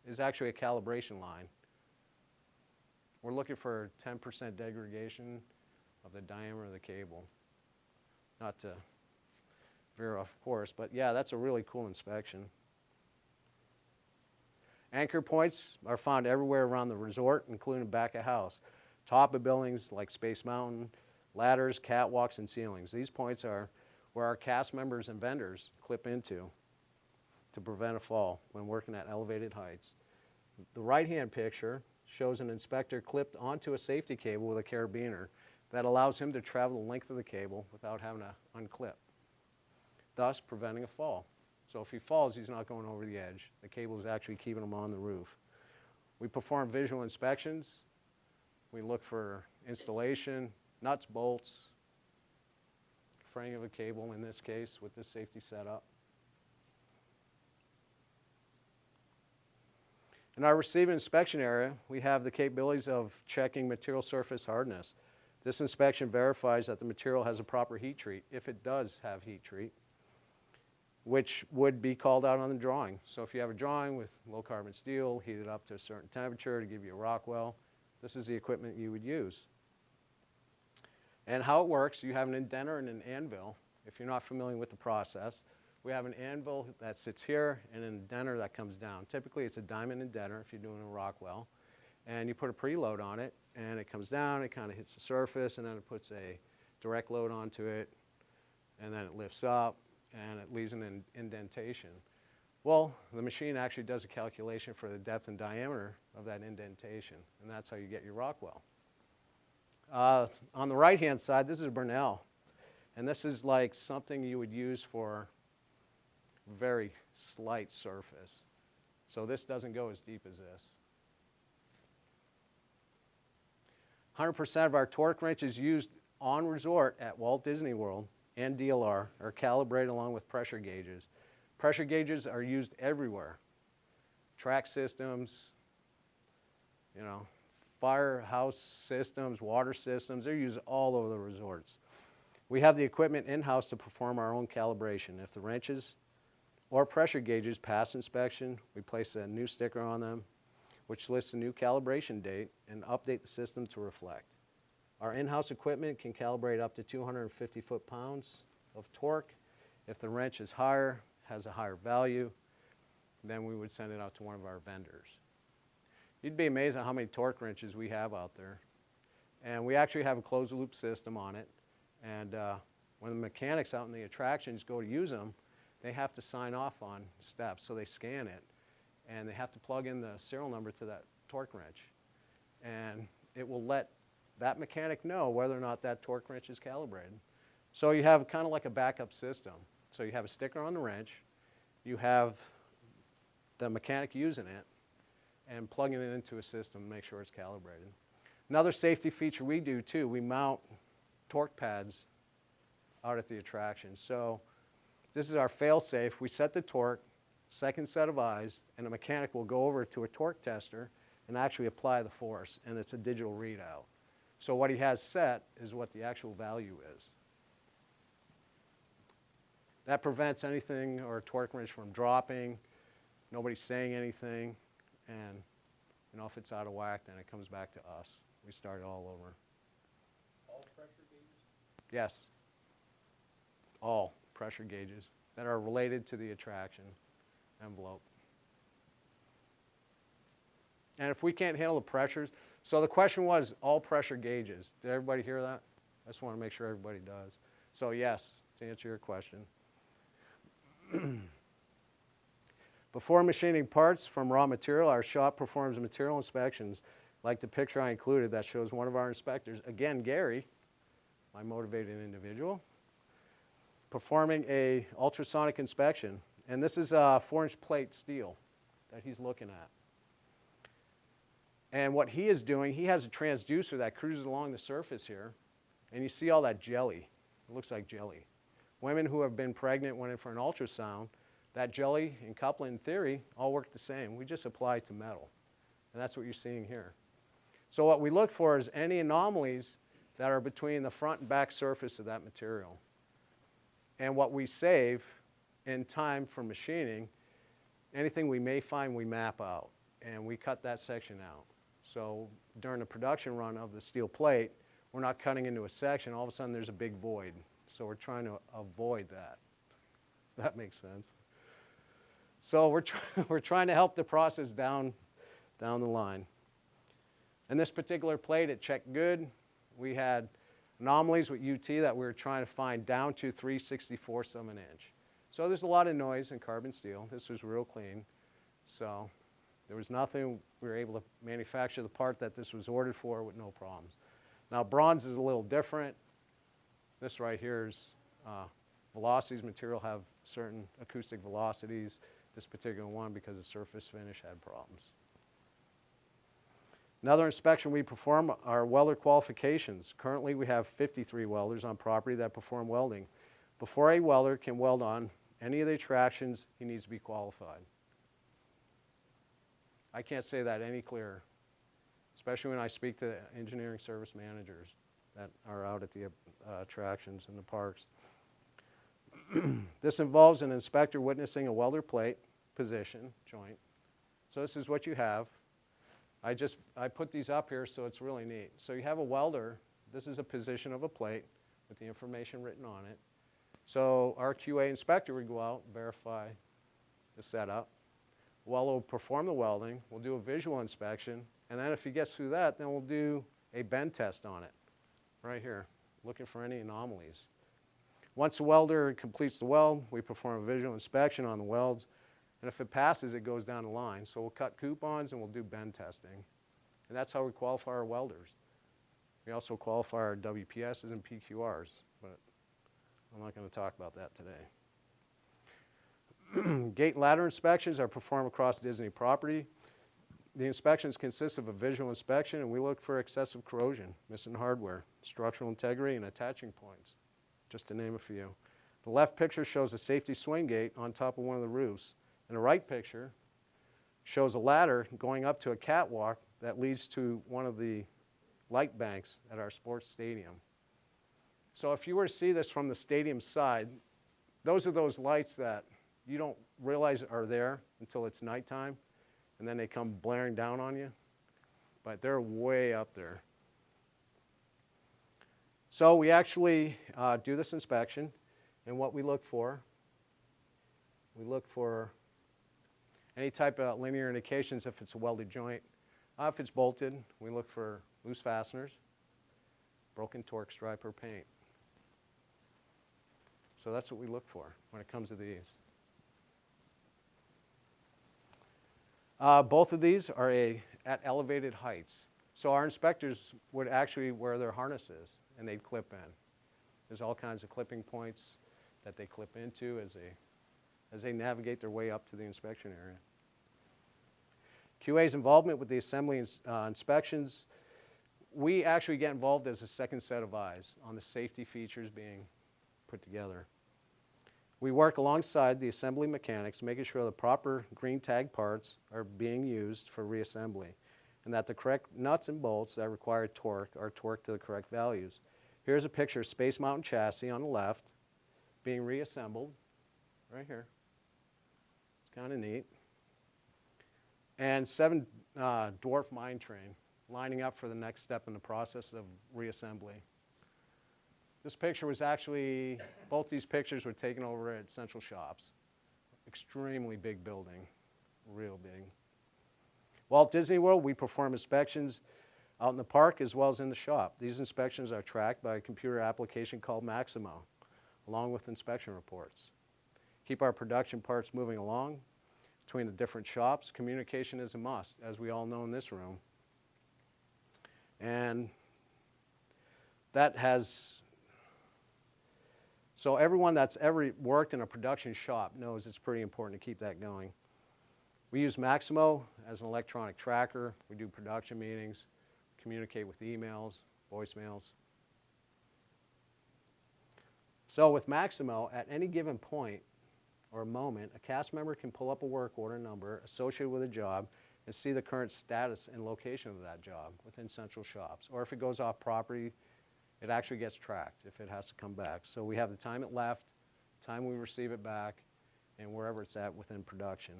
[SPEAKER 1] is actually a calibration line. We're looking for 10% degradation of the diameter of the cable. Not to veer off course, but yeah, that's a really cool inspection. Anchor points are found everywhere around the resort, including the back of house, top of buildings like Space Mountain, ladders, catwalks, and ceilings. These points are where our cast members and vendors clip into to prevent a fall when working at elevated heights. The right-hand picture shows an inspector clipped onto a safety cable with a carabiner that allows him to travel the length of the cable without having to unclip, thus preventing a fall. So if he falls, he's not going over the edge. The cable is actually keeping him on the roof. We perform visual inspections. We look for installation, nuts, bolts, fraying of a cable in this case with this safety setup. In our receiving inspection area, we have the capabilities of checking material surface hardness. This inspection verifies that the material has a proper heat treat, if it does have heat treat, which would be called out on the drawing. So if you have a drawing with low carbon steel, heated up to a certain temperature to give you a Rockwell, this is the equipment you would use. And how it works, you have an indenter and an anvil. If you're not familiar with the process, we have an anvil that sits here and an indenter that comes down. Typically it's a diamond indenter if you're doing a Rockwell. And you put a preload on it and it comes down, it kind of hits the surface, and then it puts a direct load onto it, and then it lifts up and it leaves an indentation. Well, the machine actually does a calculation for the depth and diameter of that indentation, and that's how you get your Rockwell. On the right-hand side, this is a Burnell, and this is like something you would use for very slight surface. So this doesn't go as deep as this. 100% of our torque wrenches used on resort at Walt Disney World and DLR are calibrated along with pressure gauges. Pressure gauges are used everywhere. Track systems, firehouse systems, water systems, they're used all over the resorts. We have the equipment in-house to perform our own calibration. If the wrenches or pressure gauges pass inspection, we place a new sticker on them, which lists a new calibration date and update the system to reflect. Our in-house equipment can calibrate up to 250 foot-pounds of torque. If the wrench is higher, has a higher value, then we would send it out to one of our vendors. You'd be amazed at how many torque wrenches we have out there. And we actually have a closed-loop system on it. And when the mechanics out in the attractions go to use them, they have to sign off on steps. So they scan it, and they have to plug in the serial number to that torque wrench. And it will let that mechanic know whether or not that torque wrench is calibrated. So you have kind of like a backup system. So you have a sticker on the wrench, you have the mechanic using it, and plugging it into a system to make sure it's calibrated. Another safety feature we do too, we mount torque pads out at the attraction. So this is our fail-safe. We set the torque, second set of eyes, and the mechanic will go over to a torque tester and actually apply the force, and it's a digital readout. So what he has set is what the actual value is. That prevents anything or a torque wrench from dropping, nobody's saying anything, and if it's out of whack, then it comes back to us. We start it all over.
[SPEAKER 2] All pressure gauges?
[SPEAKER 1] Yes. All pressure gauges that are related to the attraction envelope. And if we can't handle the pressures, so the question was all pressure gauges. Did everybody hear that? I just want to make sure everybody does. So yes, to answer your question. Before machining parts from raw material, our shop performs material inspections like the picture I included that shows one of our inspectors, again, Gary, my motivated individual, performing a ultrasonic inspection. And this is a 4-inch plate steel that he's looking at. And what he is doing, he has a transducer that cruises along the surface here, and you see all that jelly. It looks like jelly. Women who have been pregnant went in for an ultrasound. That jelly and coupling in theory all work the same. We just apply it to metal. And that's what you're seeing here. So what we look for is any anomalies that are between the front and back surface of that material. And what we save in time for machining, anything we may find, we map out. And we cut that section out. So during the production run of the steel plate, we're not cutting into a section. All of a sudden, there's a big void. So we're trying to avoid that. That makes sense. So we're trying to help the process down the line. And this particular plate, it checked good. We had anomalies with UT that we were trying to find down to 3/64 of an inch. So there's a lot of noise in carbon steel. This was real clean. So there was nothing. We were able to manufacture the part that this was ordered for with no problems. Now bronze is a little different. This right here is velocities. Material have certain acoustic velocities. This particular one, because the surface finish had problems. Another inspection we perform are welder qualifications. Currently we have 53 welders on property that perform welding. Before a welder can weld on any of the attractions, he needs to be qualified. I can't say that any clearer, especially when I speak to engineering service managers that are out at the attractions in the parks. This involves an inspector witnessing a welder plate, position, joint. So this is what you have. I put these up here so it's really neat. So you have a welder. This is a position of a plate with the information written on it. So our QA inspector would go out and verify the setup. Welder will perform the welding. We'll do a visual inspection. And then if he gets through that, then we'll do a bend test on it right here, looking for any anomalies. Once the welder completes the weld, we perform a visual inspection on the welds. And if it passes, it goes down the line. So we'll cut coupons and we'll do bend testing. And that's how we qualify our welders. We also qualify our WPSs and PQRs, but I'm not going to talk about that today. Gate and ladder inspections are performed across Disney property. The inspections consist of a visual inspection, and we look for excessive corrosion, missing hardware, structural integrity, and attaching points, just to name a few. The left picture shows a safety swing gate on top of one of the roofs. And the right picture shows a ladder going up to a catwalk that leads to one of the light banks at our sports stadium. So if you were to see this from the stadium side, those are those lights that you don't realize are there until it's nighttime, and then they come blaring down on you. But they're way up there. So we actually do this inspection, and what we look for any type of linear indications if it's a welded joint. If it's bolted, we look for loose fasteners, broken torque stripe, or paint. So that's what we look for when it comes to these. Both of these are at elevated heights. So our inspectors would actually wear their harnesses and they'd clip in. There's all kinds of clipping points that they clip into as they navigate their way up to the inspection area. QA's involvement with the assembly inspections, we actually get involved as a second set of eyes on the safety features being put together. We work alongside the assembly mechanics, making sure the proper green tag parts are being used for reassembly, and that the correct nuts and bolts that require torque are torqued to the correct values. Here's a picture of Space Mountain chassis on the left being reassembled right here. It's kind of neat. And 7 dwarf mine train lining up for the next step in the process of reassembly. This picture was actually, both these pictures were taken over at Central Shops. Extremely big building, real big. Walt Disney World, we perform inspections out in the park as well as in the shop. These inspections are tracked by a computer application called Maximo, along with inspection reports. Keep our production parts moving along between the different shops. Communication is a must, as we all know in this room. And that has, so everyone that's ever worked in a production shop knows it's pretty important to keep that going. We use Maximo as an electronic tracker. We do production meetings, communicate with emails, voicemails. So with Maximo, at any given point or moment, a cast member can pull up a work order number associated with a job and see the current status and location of that job within Central Shops. Or if it goes off property, it actually gets tracked if it has to come back. So we have the time it left, time we receive it back, and wherever it's at within production.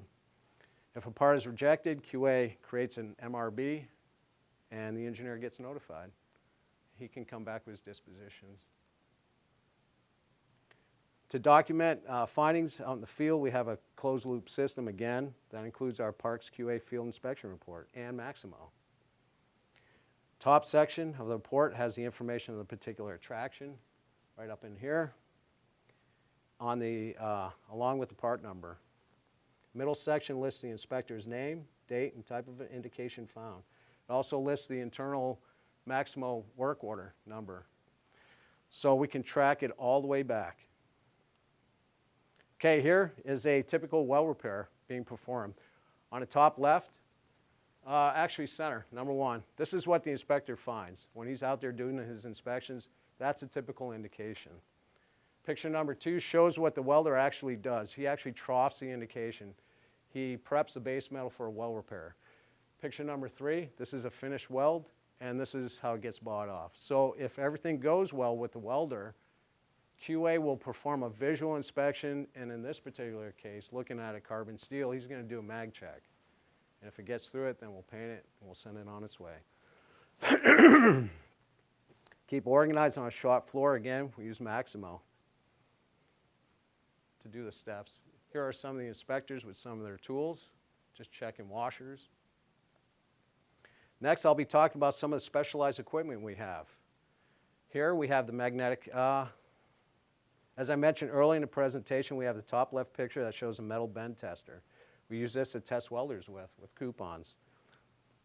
[SPEAKER 1] If a part is rejected, QA creates an MRB, and the engineer gets notified. He can come back with his dispositions. To document findings out in the field, we have a closed loop system again that includes our Parks QA field inspection report and Maximo. Top section of the report has the information of the particular attraction right up in here on the, along with the part number. Middle section lists the inspector's name, date, and type of indication found. It also lists the internal Maximo work order number, so we can track it all the way back. Okay, here is a typical well repair being performed. On the top left, actually center, number one, this is what the inspector finds. When he's out there doing his inspections, that's a typical indication. Picture number two shows what the welder actually does. He actually troughs the indication. He preps the base metal for a well repair. Picture number three, this is a finished weld, and this is how it gets bought off. So if everything goes well with the welder, QA will perform a visual inspection, and in this particular case, looking at a carbon steel, he's going to do a mag check. And if it gets through it, then we'll paint it, and we'll send it on its way. Keep organized on a shop floor. Again, we use Maximo to do the steps. Here are some of the inspectors with some of their tools, just checking washers. Next, I'll be talking about some of the specialized equipment we have. Here we have the magnetic, as I mentioned earlier in the presentation, we have the top left picture that shows a metal bend tester. We use this to test welders with coupons.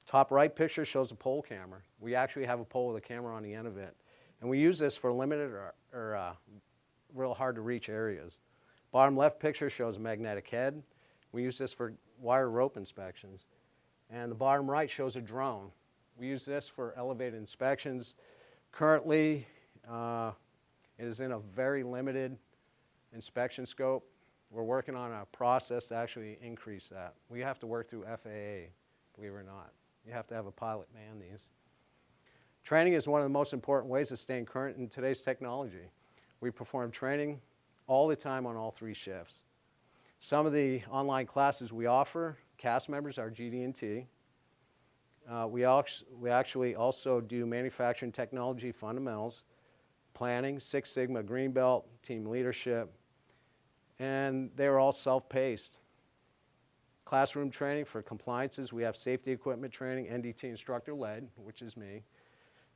[SPEAKER 1] Top right picture shows a pole camera. We actually have a pole with a camera on the end of it. And we use this for limited or real hard to reach areas. Bottom left picture shows a magnetic head. We use this for wire rope inspections. And the bottom right shows a drone. We use this for elevated inspections. Currently, it is in a very limited inspection scope. We're working on a process to actually increase that. We have to work through FAA, believe it or not. You have to have a pilot man these. Training is one of the most important ways of staying current in today's technology. We perform training all the time on all three shifts. Some of the online classes we offer, cast members are GD&T. We actually also do manufacturing technology fundamentals, planning, Six Sigma Green Belt, team leadership, and they're all self-paced. Classroom training for compliances, we have safety equipment training, NDT instructor-led, which is me,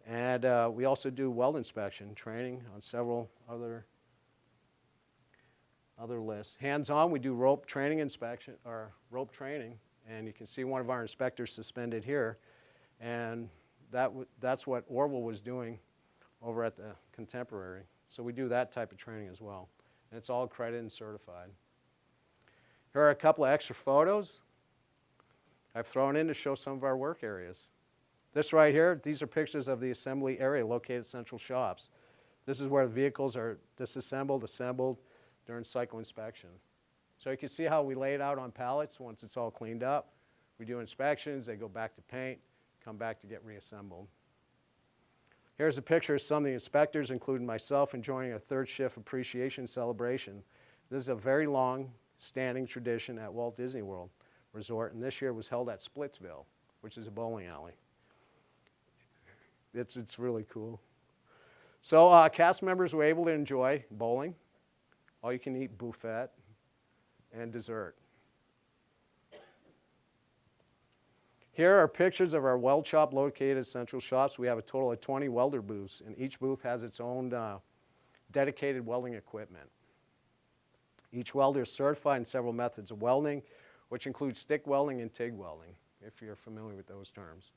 [SPEAKER 1] and we also do weld inspection training on several other lists. Hands-on, we do rope training inspection, or rope training, and you can see one of our inspectors suspended here, and that's what Orville was doing over at the Contemporary. So we do that type of training as well. And it's all accredited and certified. Here are a couple of extra photos I've thrown in to show some of our work areas. This right here, these are pictures of the assembly area located at Central Shops. This is where the vehicles are disassembled, assembled during cycle inspection. So you can see how we lay it out on pallets once it's all cleaned up. We do inspections, they go back to paint, come back to get reassembled. Here's a picture of some of the inspectors, including myself, enjoying a third shift appreciation celebration. This is a very long standing tradition at Walt Disney World Resort, and this year was held at Splitsville, which is a bowling alley. It's really cool. So cast members were able to enjoy bowling, all-you-can-eat buffet, and dessert. Here are pictures of our weld shop located at Central Shops. We have a total of 20 welder booths, and each booth has its own dedicated welding equipment. Each welder is certified in several methods of welding, which include stick welding and TIG welding, if you're familiar with those terms.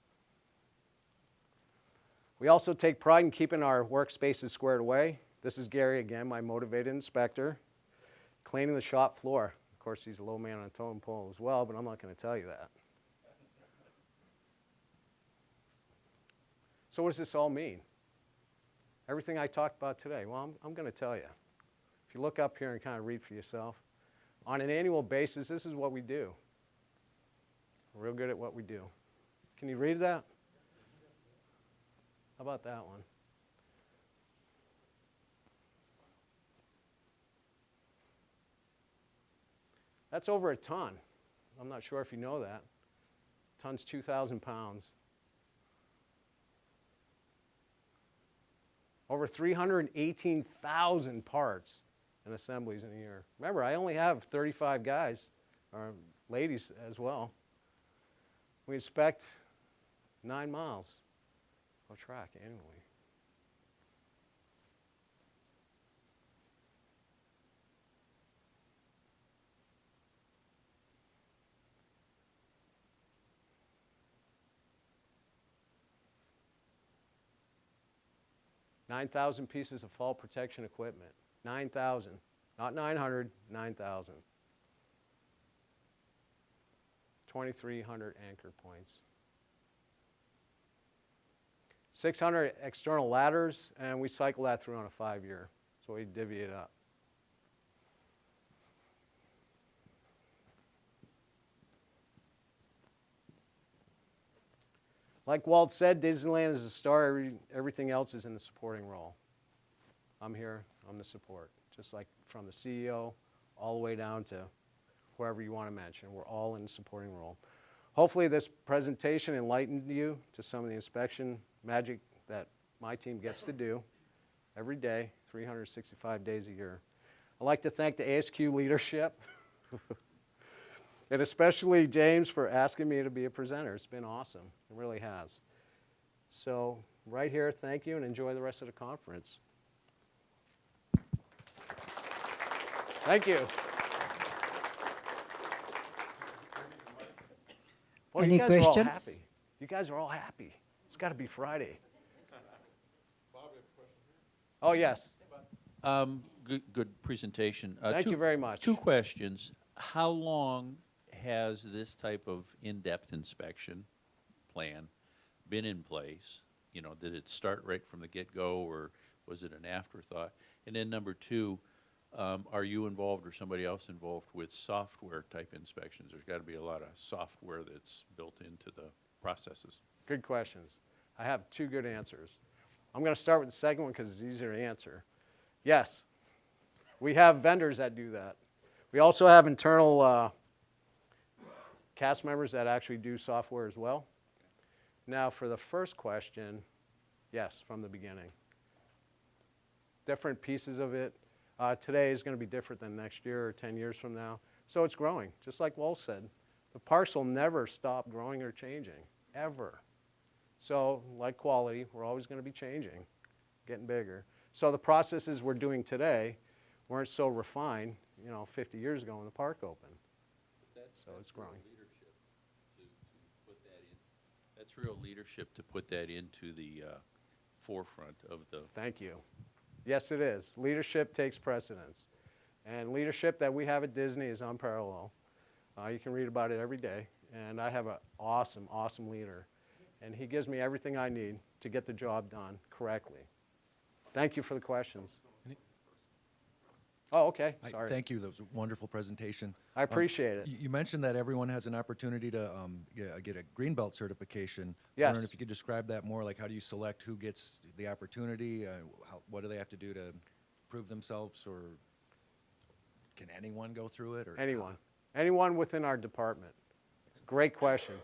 [SPEAKER 1] We also take pride in keeping our workspaces squared away. This is Gary again, my motivated inspector, cleaning the shop floor. Of course, he's a low man on a totem pole as well, but I'm not going to tell you that. So what does this all mean? Everything I talked about today, well, I'm going to tell you. If you look up here and kind of read for yourself, on an annual basis, this is what we do. We're real good at what we do. Can you read that? How about that one? That's over a ton. I'm not sure if you know that. Ton's 2,000 pounds. Over 318,000 parts and assemblies in a year. Remember, I only have 35 guys, or ladies as well. We inspect 9 miles of track annually. $9,000 pieces of fall protection equipment. 9,000, not 900, 9,000. 2,300 anchor points. 600 external ladders, and we cycle that through on a 5-year, so we divvy it up. Like Walt said, Disneyland is the star, everything else is in the supporting role. I'm here, I'm the support. Just like from the CEO all the way down to whoever you want to mention. We're all in the supporting role. Hopefully this presentation enlightened you to some of the inspection magic that my team gets to do every day, 365 days a year. I'd like to thank the ASQ leadership, and especially James for asking me to be a presenter. It's been awesome. It really has. So right here, thank you, and enjoy the rest of the conference. Thank you. Boy,
[SPEAKER 2] Any
[SPEAKER 1] you guys
[SPEAKER 2] questions?
[SPEAKER 1] are all happy. You guys are all happy. It's got to be Friday. Oh, yes.
[SPEAKER 3] Good presentation.
[SPEAKER 1] Thank you very much.
[SPEAKER 3] 2 questions. How long has this type of in-depth inspection plan been in place? You know, did it start right from the get-go, or was it an afterthought? And then number 2, are you involved or somebody else involved with software type inspections? There's got to be a lot of software that's built into the processes.
[SPEAKER 1] Good questions. I have 2 good answers. I'm going to start with the second one because it's easier to answer. Yes, we have vendors that do that. We also have internal cast members that actually do software as well. Now for the first question, yes, from the beginning. Different pieces of it. Today is going to be different than next year or 10 years from now. So it's growing, just like Walt said. The parks will never stop growing or changing, ever. So like quality, we're always going to be changing, getting bigger. So the processes we're doing today weren't so refined, 50 years ago when the park opened. So it's growing.
[SPEAKER 3] Leadership to put that in. That's real leadership to put that into the forefront of the.
[SPEAKER 1] Thank you. Yes, it is. Leadership takes precedence. And leadership that we have at Disney is unparalleled. You can read about it every day. And I have an awesome, awesome leader. And he gives me everything I need to get the job done correctly. Thank you for the questions. Oh, okay. Sorry.
[SPEAKER 4] Thank you. That was a wonderful presentation.
[SPEAKER 1] I appreciate it.
[SPEAKER 4] You mentioned that everyone has an opportunity to get a Greenbelt certification.
[SPEAKER 1] Yes.
[SPEAKER 4] I'm wondering if you could describe that more, like how do you select who gets the opportunity? What do they have to do to prove themselves, or can anyone go through it? Or
[SPEAKER 1] Anyone. Anyone within our department. Great question.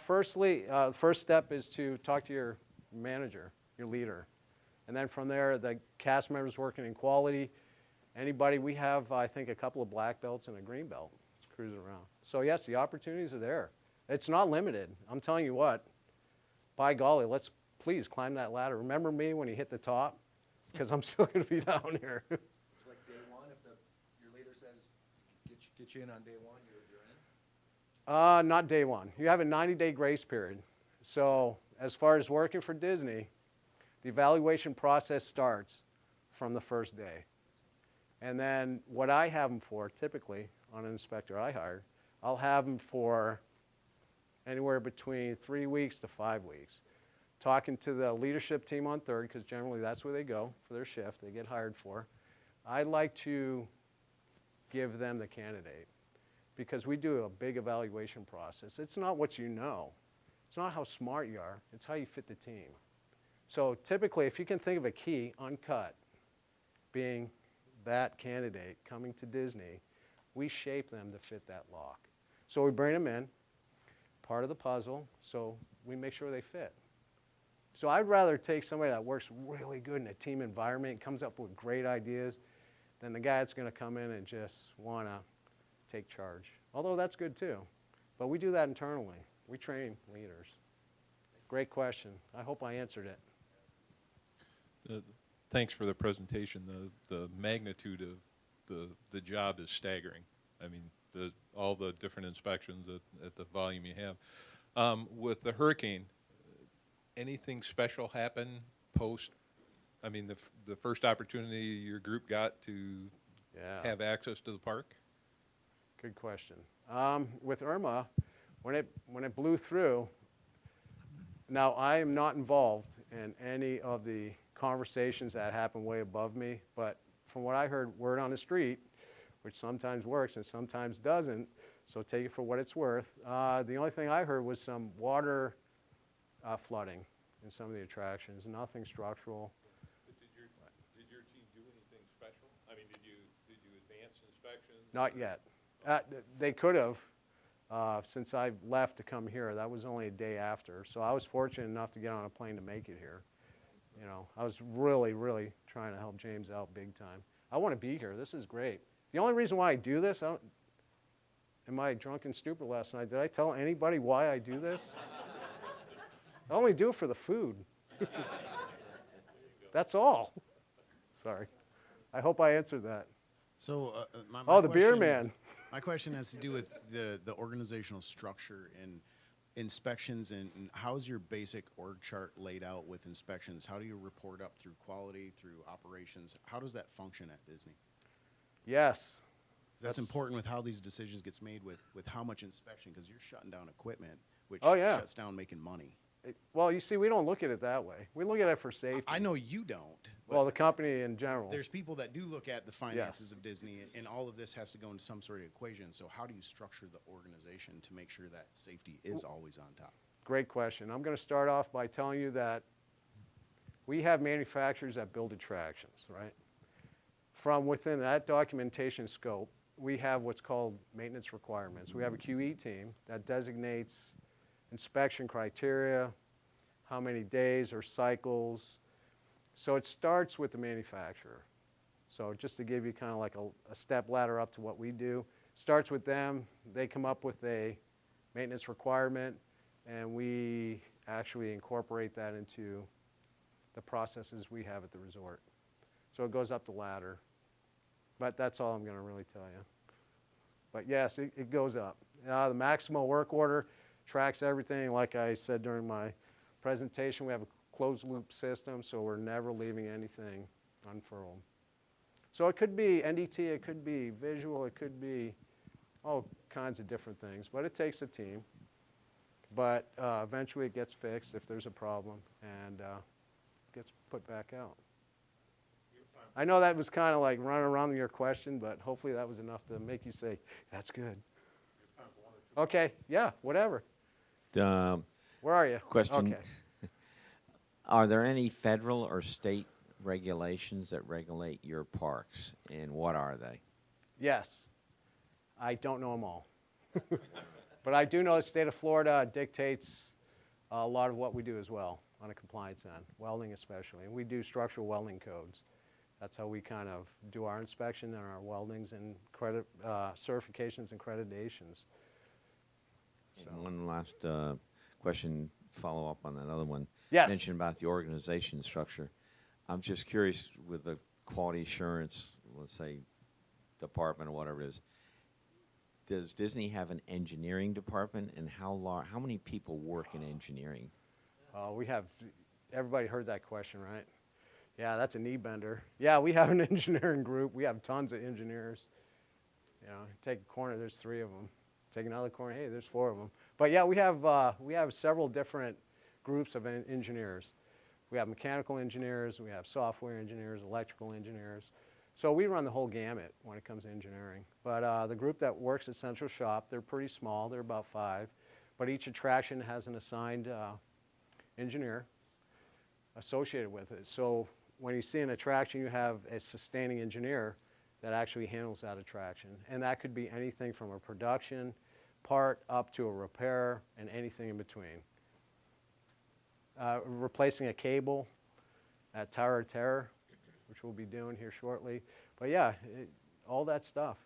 [SPEAKER 1] Firstly, the first step is to talk to your manager, your leader. And then from there, the cast members working in quality, anybody, we have, I think, a couple of black belts and a green belt cruising around. So yes, the opportunities are there. It's not limited. I'm telling you what, by golly, let's please climb that ladder. Remember me when you hit the top? Because I'm still going to be down here.
[SPEAKER 4] It's like day one, if your leader says, get you in on day one, you're in?
[SPEAKER 1] Not day one. You have a 90-day grace period. So as far as working for Disney, the evaluation process starts from the first day. And then what I have them for, typically, on an inspector I hire, I'll have them for anywhere between 3 weeks to 5 weeks. Talking to the leadership team on third, because generally that's where they go for their shift, they get hired for. I like to give them the candidate, because we do a big evaluation process. It's not what you know. It's not how smart you are. It's how you fit the team. So typically, if you can think of a key, uncut, being that candidate coming to Disney, we shape them to fit that lock. So we bring them in, part of the puzzle, so we make sure they fit. So I'd rather take somebody that works really good in a team environment, comes up with great ideas, than the guy that's going to come in and just want to take charge. Although that's good too. But we do that internally. We train leaders. Great question. I hope I answered it.
[SPEAKER 2] Thanks for the presentation. The magnitude of the job is staggering. I mean, all the different inspections at the volume you have. With the hurricane, anything special happen post? I mean, the first opportunity your group got to have access to the park?
[SPEAKER 1] Good question. With Irma, when it blew through, now I am not involved in any of the conversations that happen way above me, but from what I heard, word on the street, which sometimes works and sometimes doesn't, so take it for what it's worth. The only thing I heard was some water flooding in some of the attractions, nothing structural.
[SPEAKER 2] But did your team do anything special? I mean, did you advance inspections?
[SPEAKER 1] Not yet. They could have, since I left to come here. That was only a day after, so I was fortunate enough to get on a plane to make it here. You know, I was really, really trying to help James out big time. I want to be here. This is great. The only reason why I do this, in my drunken stupor last night, did I tell anybody why I do this? I only do it for the food. That's all. Sorry. I hope I answered that.
[SPEAKER 5] So, my
[SPEAKER 1] Oh, the beer
[SPEAKER 5] question-
[SPEAKER 1] man.
[SPEAKER 5] My question has to do with the organizational structure and inspections, and how's your basic org chart laid out with inspections? How do you report up through quality, through operations? How does that function at Disney?
[SPEAKER 1] Yes.
[SPEAKER 5] That's important with how these decisions gets made with how much inspection, because you're shutting down equipment, which
[SPEAKER 1] Oh, yeah.
[SPEAKER 5] shuts down making money.
[SPEAKER 1] Well, you see, we don't look at it that way. We look at it for safety.
[SPEAKER 5] I know you don't. But
[SPEAKER 1] Well, the company in general.
[SPEAKER 5] there's people that do look at the finances of Disney, and all of this has to go into some sort of equation. So how do you structure the organization to make sure that safety is always on top?
[SPEAKER 1] Great question. I'm going to start off by telling you that we have manufacturers that build attractions, right? From within that documentation scope, we have what's called maintenance requirements. We have a QE team that designates inspection criteria, how many days or cycles. So it starts with the manufacturer. So just to give you kind of like a step ladder up to what we do, starts with them. They come up with a maintenance requirement, and we actually incorporate that into the processes we have at the resort. So it goes up the ladder. But that's all I'm going to really tell you. But yes, it goes up. The maximum work order tracks everything. Like I said during my presentation, we have a closed loop system, so we're never leaving anything unfurled. So it could be NDT, it could be visual, it could be all kinds of different things, but it takes a team. But eventually it gets fixed if there's a problem, and gets put back out. I know that was kind of like running around your question, but hopefully that was enough to make you say, that's good. Okay, yeah, whatever. Where are you?
[SPEAKER 6] Question.
[SPEAKER 1] Okay.
[SPEAKER 6] Are there any federal or state regulations that regulate your parks, and what are they?
[SPEAKER 1] Yes. I don't know them all. But I do know the state of Florida dictates a lot of what we do as well. on a compliance end, welding especially. And we do structural welding codes. That's how we kind of do our inspection and our weldings and certifications and accreditations.
[SPEAKER 6] And one last question, follow up on that other one.
[SPEAKER 1] Yes.
[SPEAKER 6] Mentioned about the organization structure. I'm just curious with the quality assurance, let's say, department or whatever it is, does Disney have an engineering department, and how many people work in engineering?
[SPEAKER 1] We have, everybody heard that question, right? Yeah, that's a knee bender. Yeah, we have an engineering group. We have tons of engineers. You know, take a corner, there's 3 of them. Take another corner, hey, there's 4 of them. But yeah, we have several different groups of engineers. We have mechanical engineers, we have software engineers, electrical engineers. So we run the whole gamut when it comes to engineering. But the group that works at Central Shop, they're pretty small, they're about 5. But each attraction has an assigned engineer associated with it. So when you see an attraction, you have a sustaining engineer that actually handles that attraction. And that could be anything from a production part up to a repair and anything in between. Replacing a cable at Tower of Terror, which we'll be doing here shortly. But yeah, all that stuff.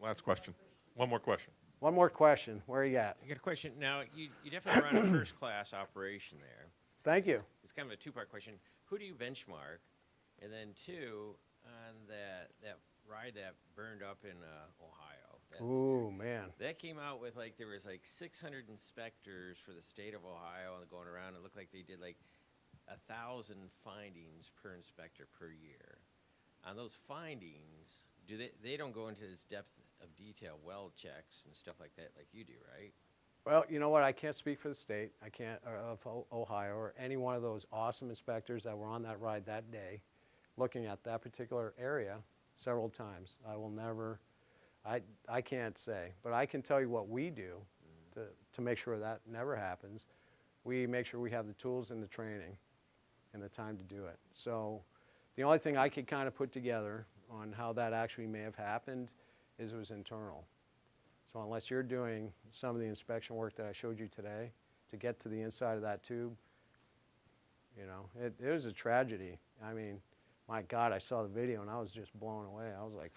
[SPEAKER 7] Last question. One more question.
[SPEAKER 1] One more question. Where are you at?
[SPEAKER 8] I got a question. Now, you definitely run a first-class operation there.
[SPEAKER 1] Thank you.
[SPEAKER 8] It's kind of a two-part question. Who do you benchmark? And then 2, on that ride that burned up in Ohio.
[SPEAKER 1] Ooh, man.
[SPEAKER 8] That came out with there was 600 inspectors for the state of Ohio and going around. It looked like they did 1,000 findings per inspector per year. On those findings, they don't go into this depth of detail, weld checks and stuff like that, like you do, right?
[SPEAKER 1] Well, you know what? I can't speak for the state. I can't, of Ohio or any one of those awesome inspectors that were on that ride that day, looking at that particular area several times. I will never, I can't say, but I can tell you what we do to make sure that never happens. We make sure we have the tools and the training and the time to do it. So the only thing I could kind of put together on how that actually may have happened is it was internal. So unless you're doing some of the inspection work that I showed you today to get to the inside of that tube, you know, it was a tragedy. I mean, my God, I saw the video and I was just blown away. I was like,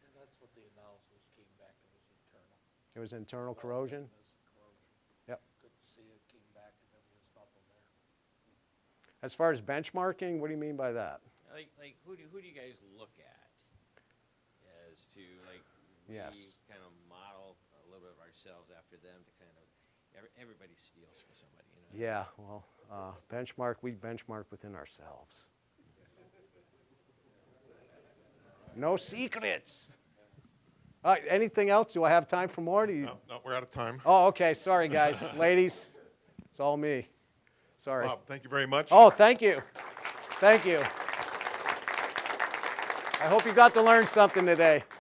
[SPEAKER 9] And that's what the analysis came back, it was internal.
[SPEAKER 1] it was internal corrosion?
[SPEAKER 9] It was corrosion.
[SPEAKER 1] Yep.
[SPEAKER 9] Couldn't see it, came back and there was nothing there.
[SPEAKER 1] As far as benchmarking, what do you mean by that?
[SPEAKER 8] Who do you guys look at as to
[SPEAKER 1] Yes.
[SPEAKER 8] we kind of model a little bit of ourselves after them to kind of everybody steals from somebody, you know?
[SPEAKER 1] Yeah, well, we benchmark within ourselves. No secrets. All right, anything else? Do I have time for more? Do you?
[SPEAKER 7] No, we're out of time.
[SPEAKER 1] Oh, okay, sorry guys. Ladies, it's all me. Sorry.
[SPEAKER 7] Bob, thank you very much.
[SPEAKER 1] Oh, thank you. Thank you. I hope you got to learn something today.